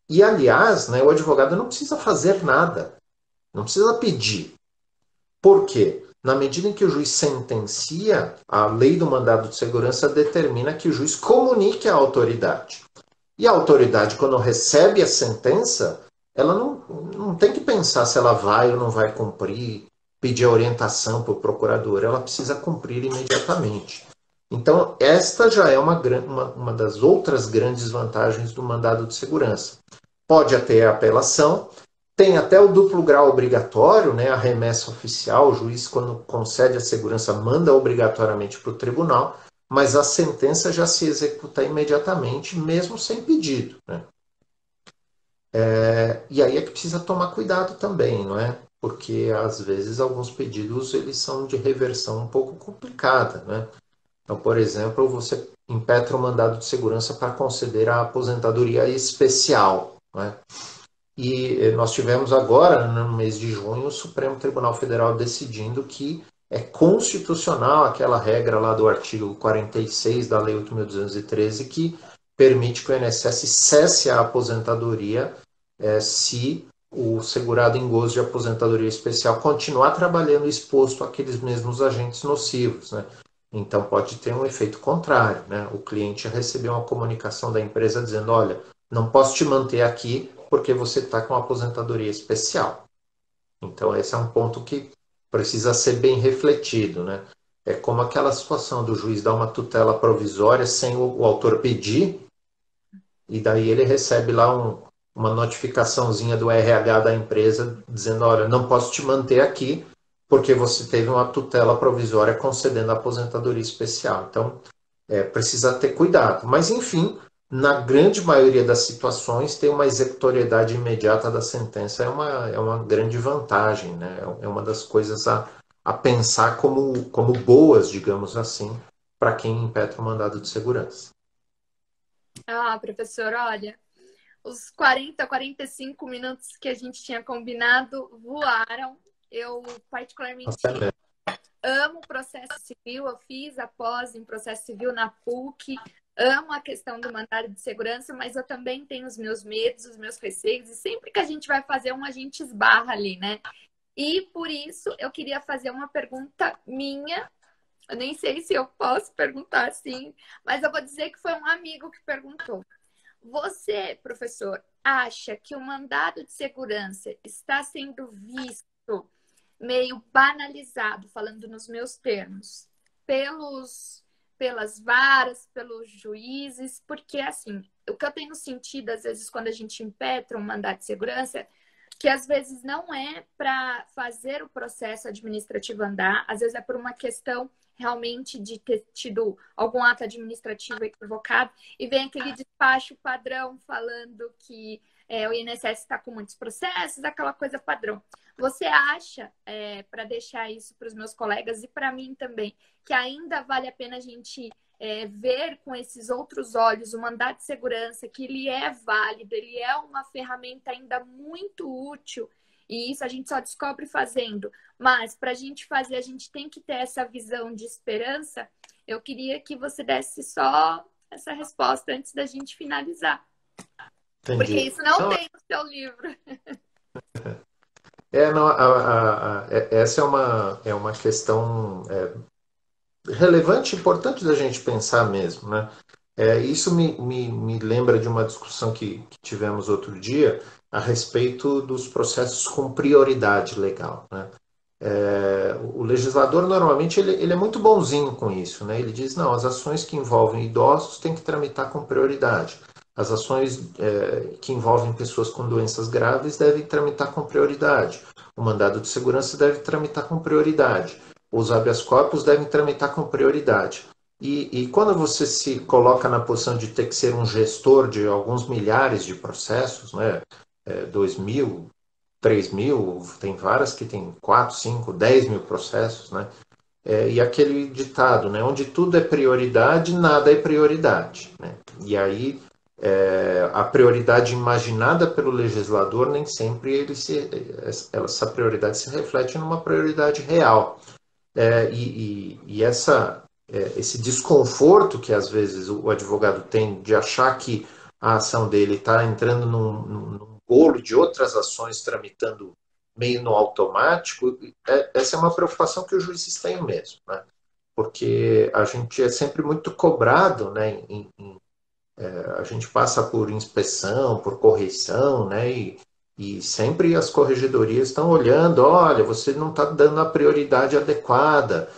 E, aliás, né, o advogado não precisa fazer nada, não precisa pedir. Por quê? Na medida em que o juiz sentencia, a lei do mandado de segurança determina que o juiz comunique à autoridade. E a autoridade, quando recebe a sentença, ela não tem que pensar se ela vai ou não vai cumprir, pedir orientação para o procurador, ela precisa cumprir imediatamente. Então, esta já é uma das outras grandes vantagens do mandado de segurança. Pode ter apelação, tem até o duplo grau obrigatório, né, a remessa oficial, o juiz, quando concede a segurança, manda obrigatoriamente para o tribunal, mas a sentença já se executa imediatamente, mesmo sem pedido, né? E aí é que precisa tomar cuidado também, não é? Porque às vezes alguns pedidos eles são de reversão um pouco complicada, né? Então, por exemplo, você impetra o mandado de segurança para conceder a aposentadoria especial, né? E nós tivemos agora, no mês de junho, o Supremo Tribunal Federal decidindo que é constitucional aquela regra lá do artigo 46 da Lei 8.213 que permite que o INSS cesse a aposentadoria se o segurado em gozo de aposentadoria especial continuar trabalhando exposto àqueles mesmos agentes nocivos, né? Então pode ter um efeito contrário, né? O cliente recebeu uma comunicação da empresa dizendo, olha, não posso te manter aqui porque você está com uma aposentadoria especial. Então esse é um ponto que precisa ser bem refletido, né? É como aquela situação do juiz dar uma tutela provisória sem o autor pedir, e daí ele recebe lá uma notificaçãozinha do RH da empresa dizendo, olha, não posso te manter aqui porque você teve uma tutela provisória concedendo a aposentadoria especial. Então, precisa ter cuidado. Mas, enfim, na grande maioria das situações, ter uma executoriedade imediata da sentença é uma grande vantagem, né? É uma das coisas a pensar como boas, digamos assim, para quem impetra o mandado de segurança. Ah, professor, olha, os 40, 45 minutos que a gente tinha combinado voaram. Eu, particularmente, amo processo civil. Eu fiz a pós em processo civil na PUC. amo a questão do mandado de segurança, mas eu também tenho os meus medos, os meus receios, e sempre que a gente vai fazer um, a gente esbarra ali, né? E por isso eu queria fazer uma pergunta minha. Eu nem sei se eu posso perguntar assim, mas eu vou dizer que foi um amigo que perguntou. Você, professor, acha que o mandado de segurança está sendo visto meio banalizado, falando nos meus termos, pelas varas, pelos juízes? Porque, assim, o que eu tenho sentido, às vezes, quando a gente impetra um mandado de segurança, que às vezes não é para fazer o processo administrativo andar, às vezes é por uma questão realmente de ter tido algum ato administrativo equivocado, e vem aquele despacho padrão falando que o INSS está com muitos processos, aquela coisa padrão. Você acha, para deixar isso para os meus colegas e para mim também, que ainda vale a pena a gente ver com esses outros olhos o mandado de segurança, que ele é válido, ele é uma ferramenta ainda muito útil, e isso a gente só descobre fazendo. Mas para a gente fazer, a gente tem que ter essa visão de esperança. Eu queria que você desse só essa resposta antes da gente finalizar. Entendi. Porque isso não tem no seu livro. Não, essa é uma questão relevante e importante da gente pensar mesmo, né? Isso me lembra de uma discussão que tivemos outro dia a respeito dos processos com prioridade legal, né? O legislador normalmente ele é muito bonzinho com isso, né? Ele diz, não, as ações que envolvem idosos têm que tramitar com prioridade. As ações que envolvem pessoas com doenças graves devem tramitar com prioridade. O mandado de segurança deve tramitar com prioridade. Os habeas corpus devem tramitar com prioridade. E quando você se coloca na posição de ter que ser um gestor de alguns milhares de processos, né? 2.000, 3.000, tem várias que tem 4, 5, 10 mil processos, né? E aquele ditado, né? Onde tudo é prioridade, nada é prioridade, né? E aí a prioridade imaginada pelo legislador nem sempre essa prioridade se reflete numa prioridade real. Esse desconforto que às vezes o advogado tem de achar que a ação dele está entrando num bolo de outras ações tramitando meio no automático, essa é uma preocupação que os juízes têm mesmo, né? Porque a gente é sempre muito cobrado, né? A gente passa por inspeção, por correção, né? E sempre as corregedorias estão olhando, olha, você não está dando a prioridade adequada.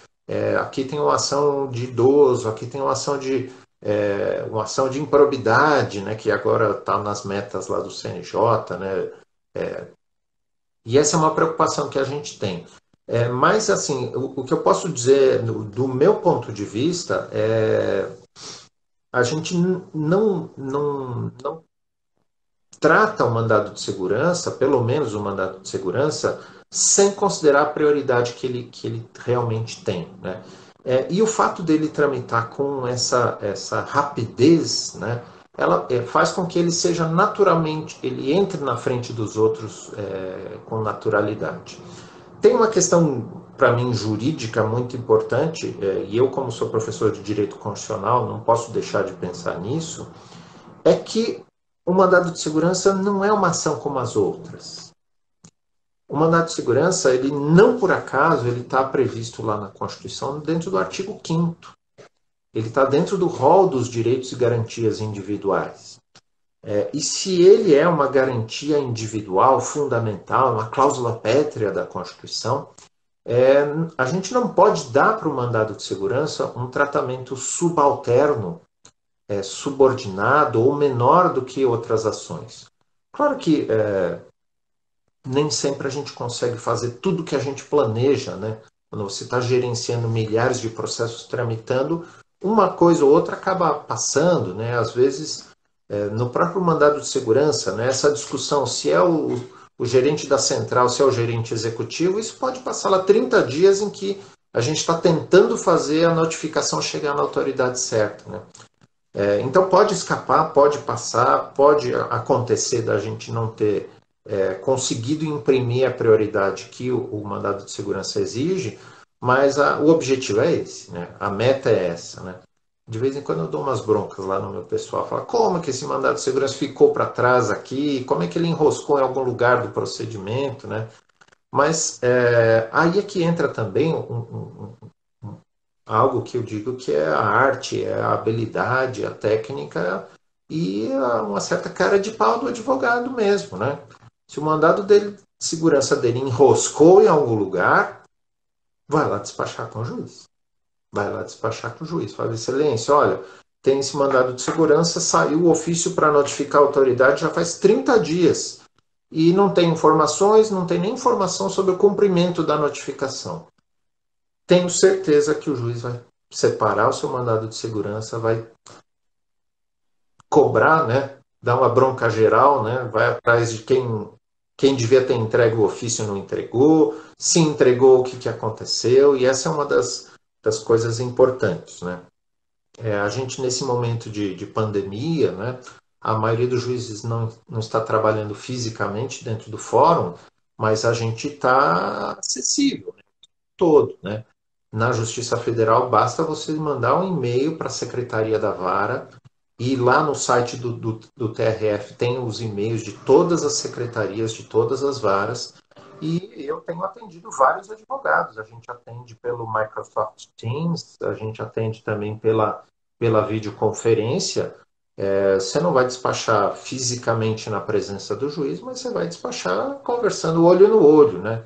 Aqui tem uma ação de idoso, aqui tem uma ação de improbidade, né? Que agora está nas metas lá do CNJ, né? E essa é uma preocupação que a gente tem. Mas, assim, o que eu posso dizer, do meu ponto de vista, a gente não trata o mandado de segurança, pelo menos o mandado de segurança, sem considerar a prioridade que ele realmente tem, né? E o fato dele tramitar com essa rapidez, né, ela faz com que ele seja naturalmente, ele entre na frente dos outros com naturalidade. Tem uma questão, para mim, jurídica muito importante, e eu, como sou professor de direito constitucional, não posso deixar de pensar nisso, é que o mandado de segurança não é uma ação como as outras. O mandado de segurança, ele não por acaso, ele está previsto lá na Constituição dentro do artigo 5º. Ele está dentro do rol dos direitos e garantias individuais. E se ele é uma garantia individual fundamental, uma cláusula pétrea da Constituição, a gente não pode dar para o mandado de segurança um tratamento subalterno, subordinado ou menor do que outras ações. Claro que nem sempre a gente consegue fazer tudo que a gente planeja, né? Quando você está gerenciando milhares de processos tramitando, uma coisa ou outra acaba passando, né? Às vezes, no próprio mandado de segurança, né? Essa discussão se é o gerente da central, se é o gerente executivo, isso pode passar lá 30 dias em que a gente está tentando fazer a notificação chegar na autoridade certa, né? Então pode escapar, pode passar, pode acontecer da gente não ter conseguido imprimir a prioridade que o mandado de segurança exige, mas o objetivo é esse, né? A meta é essa, né? De vez em quando eu dou umas broncas lá no meu pessoal. Fala, como que esse mandado de segurança ficou para trás aqui? Como é que ele enroscou em algum lugar do procedimento, né? Mas aí é que entra também algo que eu digo que é a arte, é a habilidade, a técnica e uma certa cara de pau do advogado mesmo, né? Se o mandado dele, de segurança dele enroscou em algum lugar, vai lá despachar com o juiz. Vai lá despachar com o juiz. Fala, excelência, olha, tem esse mandado de segurança, saiu o ofício para notificar a autoridade já faz 30 dias. E não tem informações, não tem nem informação sobre o cumprimento da notificação. Tenho certeza que o juiz vai separar o seu mandado de segurança, vai cobrar, né? Dar uma bronca geral, né? Vai atrás de quem devia ter entregue o ofício não entregou, se entregou, o que, que aconteceu, e essa é uma das coisas importantes, né? A gente, nesse momento de pandemia, né? A maioria dos juízes não está trabalhando fisicamente dentro do fórum, mas a gente está acessível, né? Todo, né? Na Justiça Federal, basta você mandar um e-mail para a Secretaria da Vara e lá no site do TRF tem os e-mails de todas as secretarias, de todas as varas. E eu tenho atendido vários advogados. A gente atende pelo Microsoft Teams, a gente atende também pela videoconferência. Você não vai despachar fisicamente na presença do juiz, mas você vai despachar conversando olho no olho, né?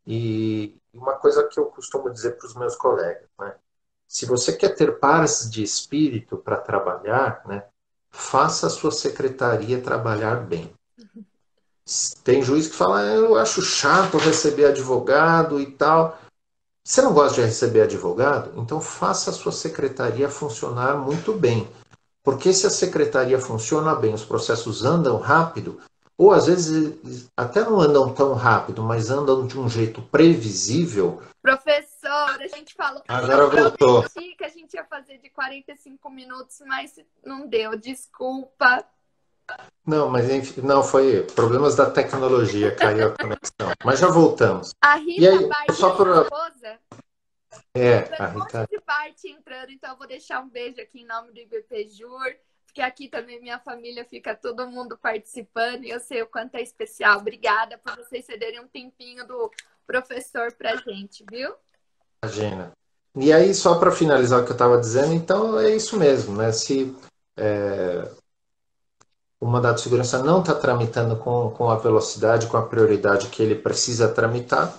E uma coisa que eu costumo dizer para os meus colegas, né? Se você quer ter paz de espírito para trabalhar, né, faça a sua secretaria trabalhar bem. Tem juiz que fala, eu acho chato receber advogado e tal. Você não gosta de receber advogado? Então faça a sua secretaria funcionar muito bem. Porque se a secretaria funciona bem, os processos andam rápido, ou às vezes até não andam tão rápido, mas andam de um jeito previsível. Professor, a gente falou, Agora eu voltou. prometi que a gente ia fazer de 45 minutos, mas não deu, desculpa. Não, mas enfim, não, foi problemas da tecnologia, caiu a conexão. Mas já voltamos. A E Rita aí, Bart só é sua para. esposa? A Um monte Rita. de Bart entrando, então eu vou deixar um beijo aqui em nome do IBP Jur, porque aqui também minha família fica todo mundo participando e eu sei o quanto é especial. Obrigada por vocês cederem um tempinho do professor pra gente, viu? Imagina. E aí, só para finalizar o que eu estava dizendo, então é isso mesmo, né? Se o mandado de segurança não está tramitando com a velocidade, com a prioridade que ele precisa tramitar,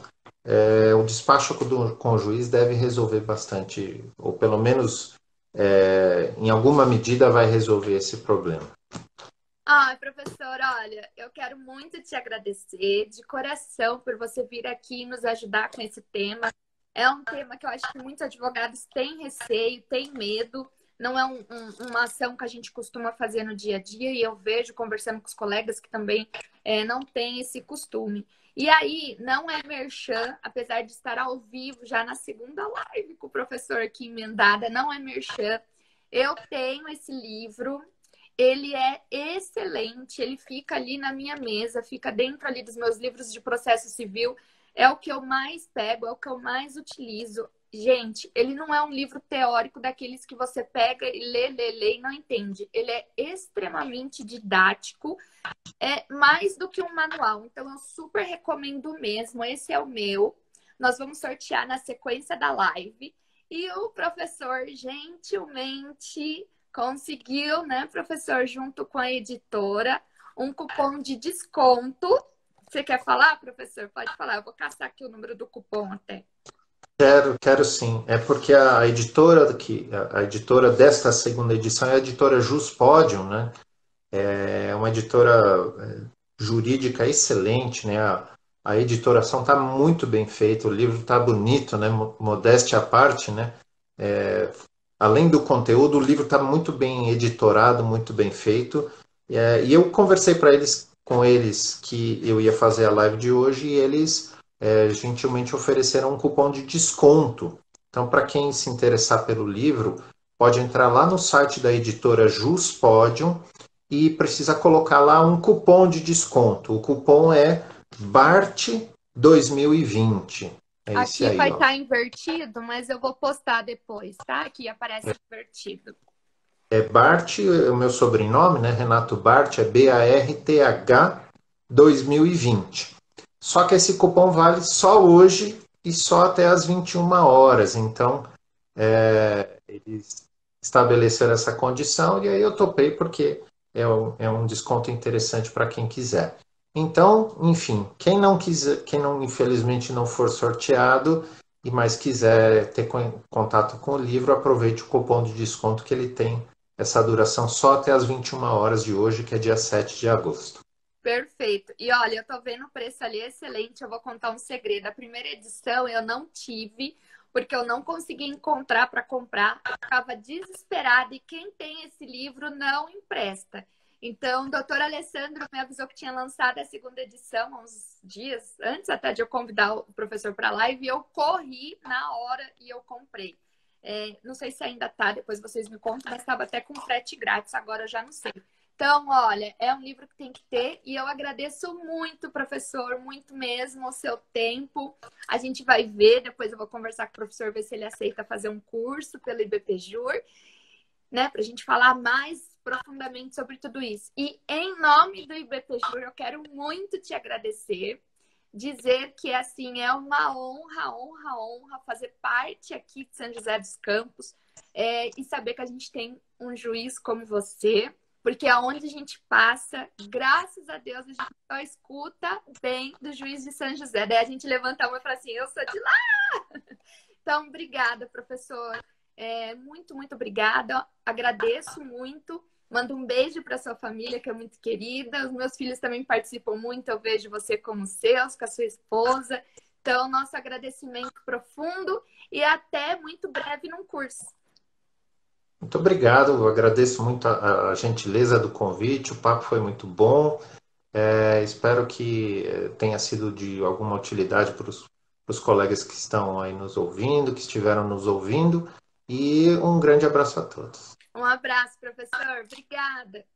o despacho com o juiz deve resolver bastante, ou pelo menos em alguma medida vai resolver esse problema. Ai, professora, olha, eu quero muito te agradecer de coração por você vir aqui nos ajudar com esse tema. É um tema que eu acho que muitos advogados têm receio, têm medo. Não é uma ação que a gente costuma fazer no dia a dia e eu vejo conversando com os colegas que também não têm esse costume. E aí, não é merchan, apesar de estar ao vivo já na segunda live com o professor aqui emendada, não é merchan. Eu tenho esse livro. Ele é excelente, ele fica ali na minha mesa, fica dentro ali dos meus livros de processo civil. É o que eu mais pego, é o que eu mais utilizo. Gente, ele não é um livro teórico daqueles que você pega e lê e não entende. Ele é extremamente didático, é mais do que um manual. Então, eu super recomendo mesmo. Esse é o meu. Nós vamos sortear na sequência da live. E o professor, gentilmente, conseguiu, né, professor, junto com a editora, um cupom de desconto. Você quer falar, professor? Pode falar. Eu vou caçar aqui o número do cupom até. Quero sim. É porque a editora desta segunda edição é a editora Juspodium, né? É uma editora jurídica excelente, né? A editoração está muito bem feita, o livro está bonito, né? Modéstia à parte, né? Além do conteúdo, o livro está muito bem editorado, muito bem feito. E eu conversei com eles que eu ia fazer a live de hoje e eles gentilmente ofereceram um cupom de desconto. Então, para quem se interessar pelo livro, pode entrar lá no site da editora Juspodium e precisa colocar lá um cupom de desconto. O cupom é BART 2020. É esse Aqui aí, vai ó. estar invertido, mas eu vou postar depois, tá? Aqui aparece invertido. É Bart, o meu sobrenome, né? Renato Bart, é BARTH 2020. Só que esse cupom vale só hoje e só até às 21 horas. Então, eles estabeleceram essa condição e aí eu topei porque é um desconto interessante para quem quiser. Então, enfim, quem não quiser, quem não, infelizmente não for sorteado e mais quiser ter contato com o livro, aproveite o cupom de desconto que ele tem essa duração só até as 21 horas de hoje, que é dia 7 de agosto. Perfeito. E olha, eu tô vendo o preço ali excelente. Eu vou contar um segredo. A primeira edição eu não tive, porque eu não consegui encontrar para comprar. Eu estava desesperada e quem tem esse livro não empresta. Então, o doutor Alessandro me avisou que tinha lançado a segunda edição há uns dias, antes até de eu convidar o professor para a live, e eu corri na hora e eu comprei. Não sei se ainda tá, depois vocês me contam, mas estava até com frete grátis, agora eu já não sei. Então, olha, é um livro que tem que ter e eu agradeço muito, professor, muito mesmo o seu tempo. A gente vai ver, depois eu vou conversar com o professor, ver se ele aceita fazer um curso pelo IBPJUR, né, para a gente falar mais profundamente sobre tudo isso. E em nome do IBPJUR, eu quero muito te agradecer, dizer que assim é uma honra fazer parte aqui de São José dos Campos e saber que a gente tem um juiz como você. Porque aonde a gente passa, graças a Deus, a gente só escuta bem do juiz de São José. Daí a gente levanta a mão e fala assim, eu sou de lá! Então, obrigada, professor. Muito obrigada. Agradeço muito. Mando um beijo para sua família, que é muito querida. Os meus filhos também participam muito. Eu vejo você como seus, com a sua esposa. Então, nosso agradecimento profundo e até muito breve num curso. Muito obrigado, eu agradeço muito a gentileza do convite, o papo foi muito bom. Espero que tenha sido de alguma utilidade para os colegas que estão aí nos ouvindo, que estiveram nos ouvindo, e um grande abraço a todos. Um abraço, professor. Obrigada.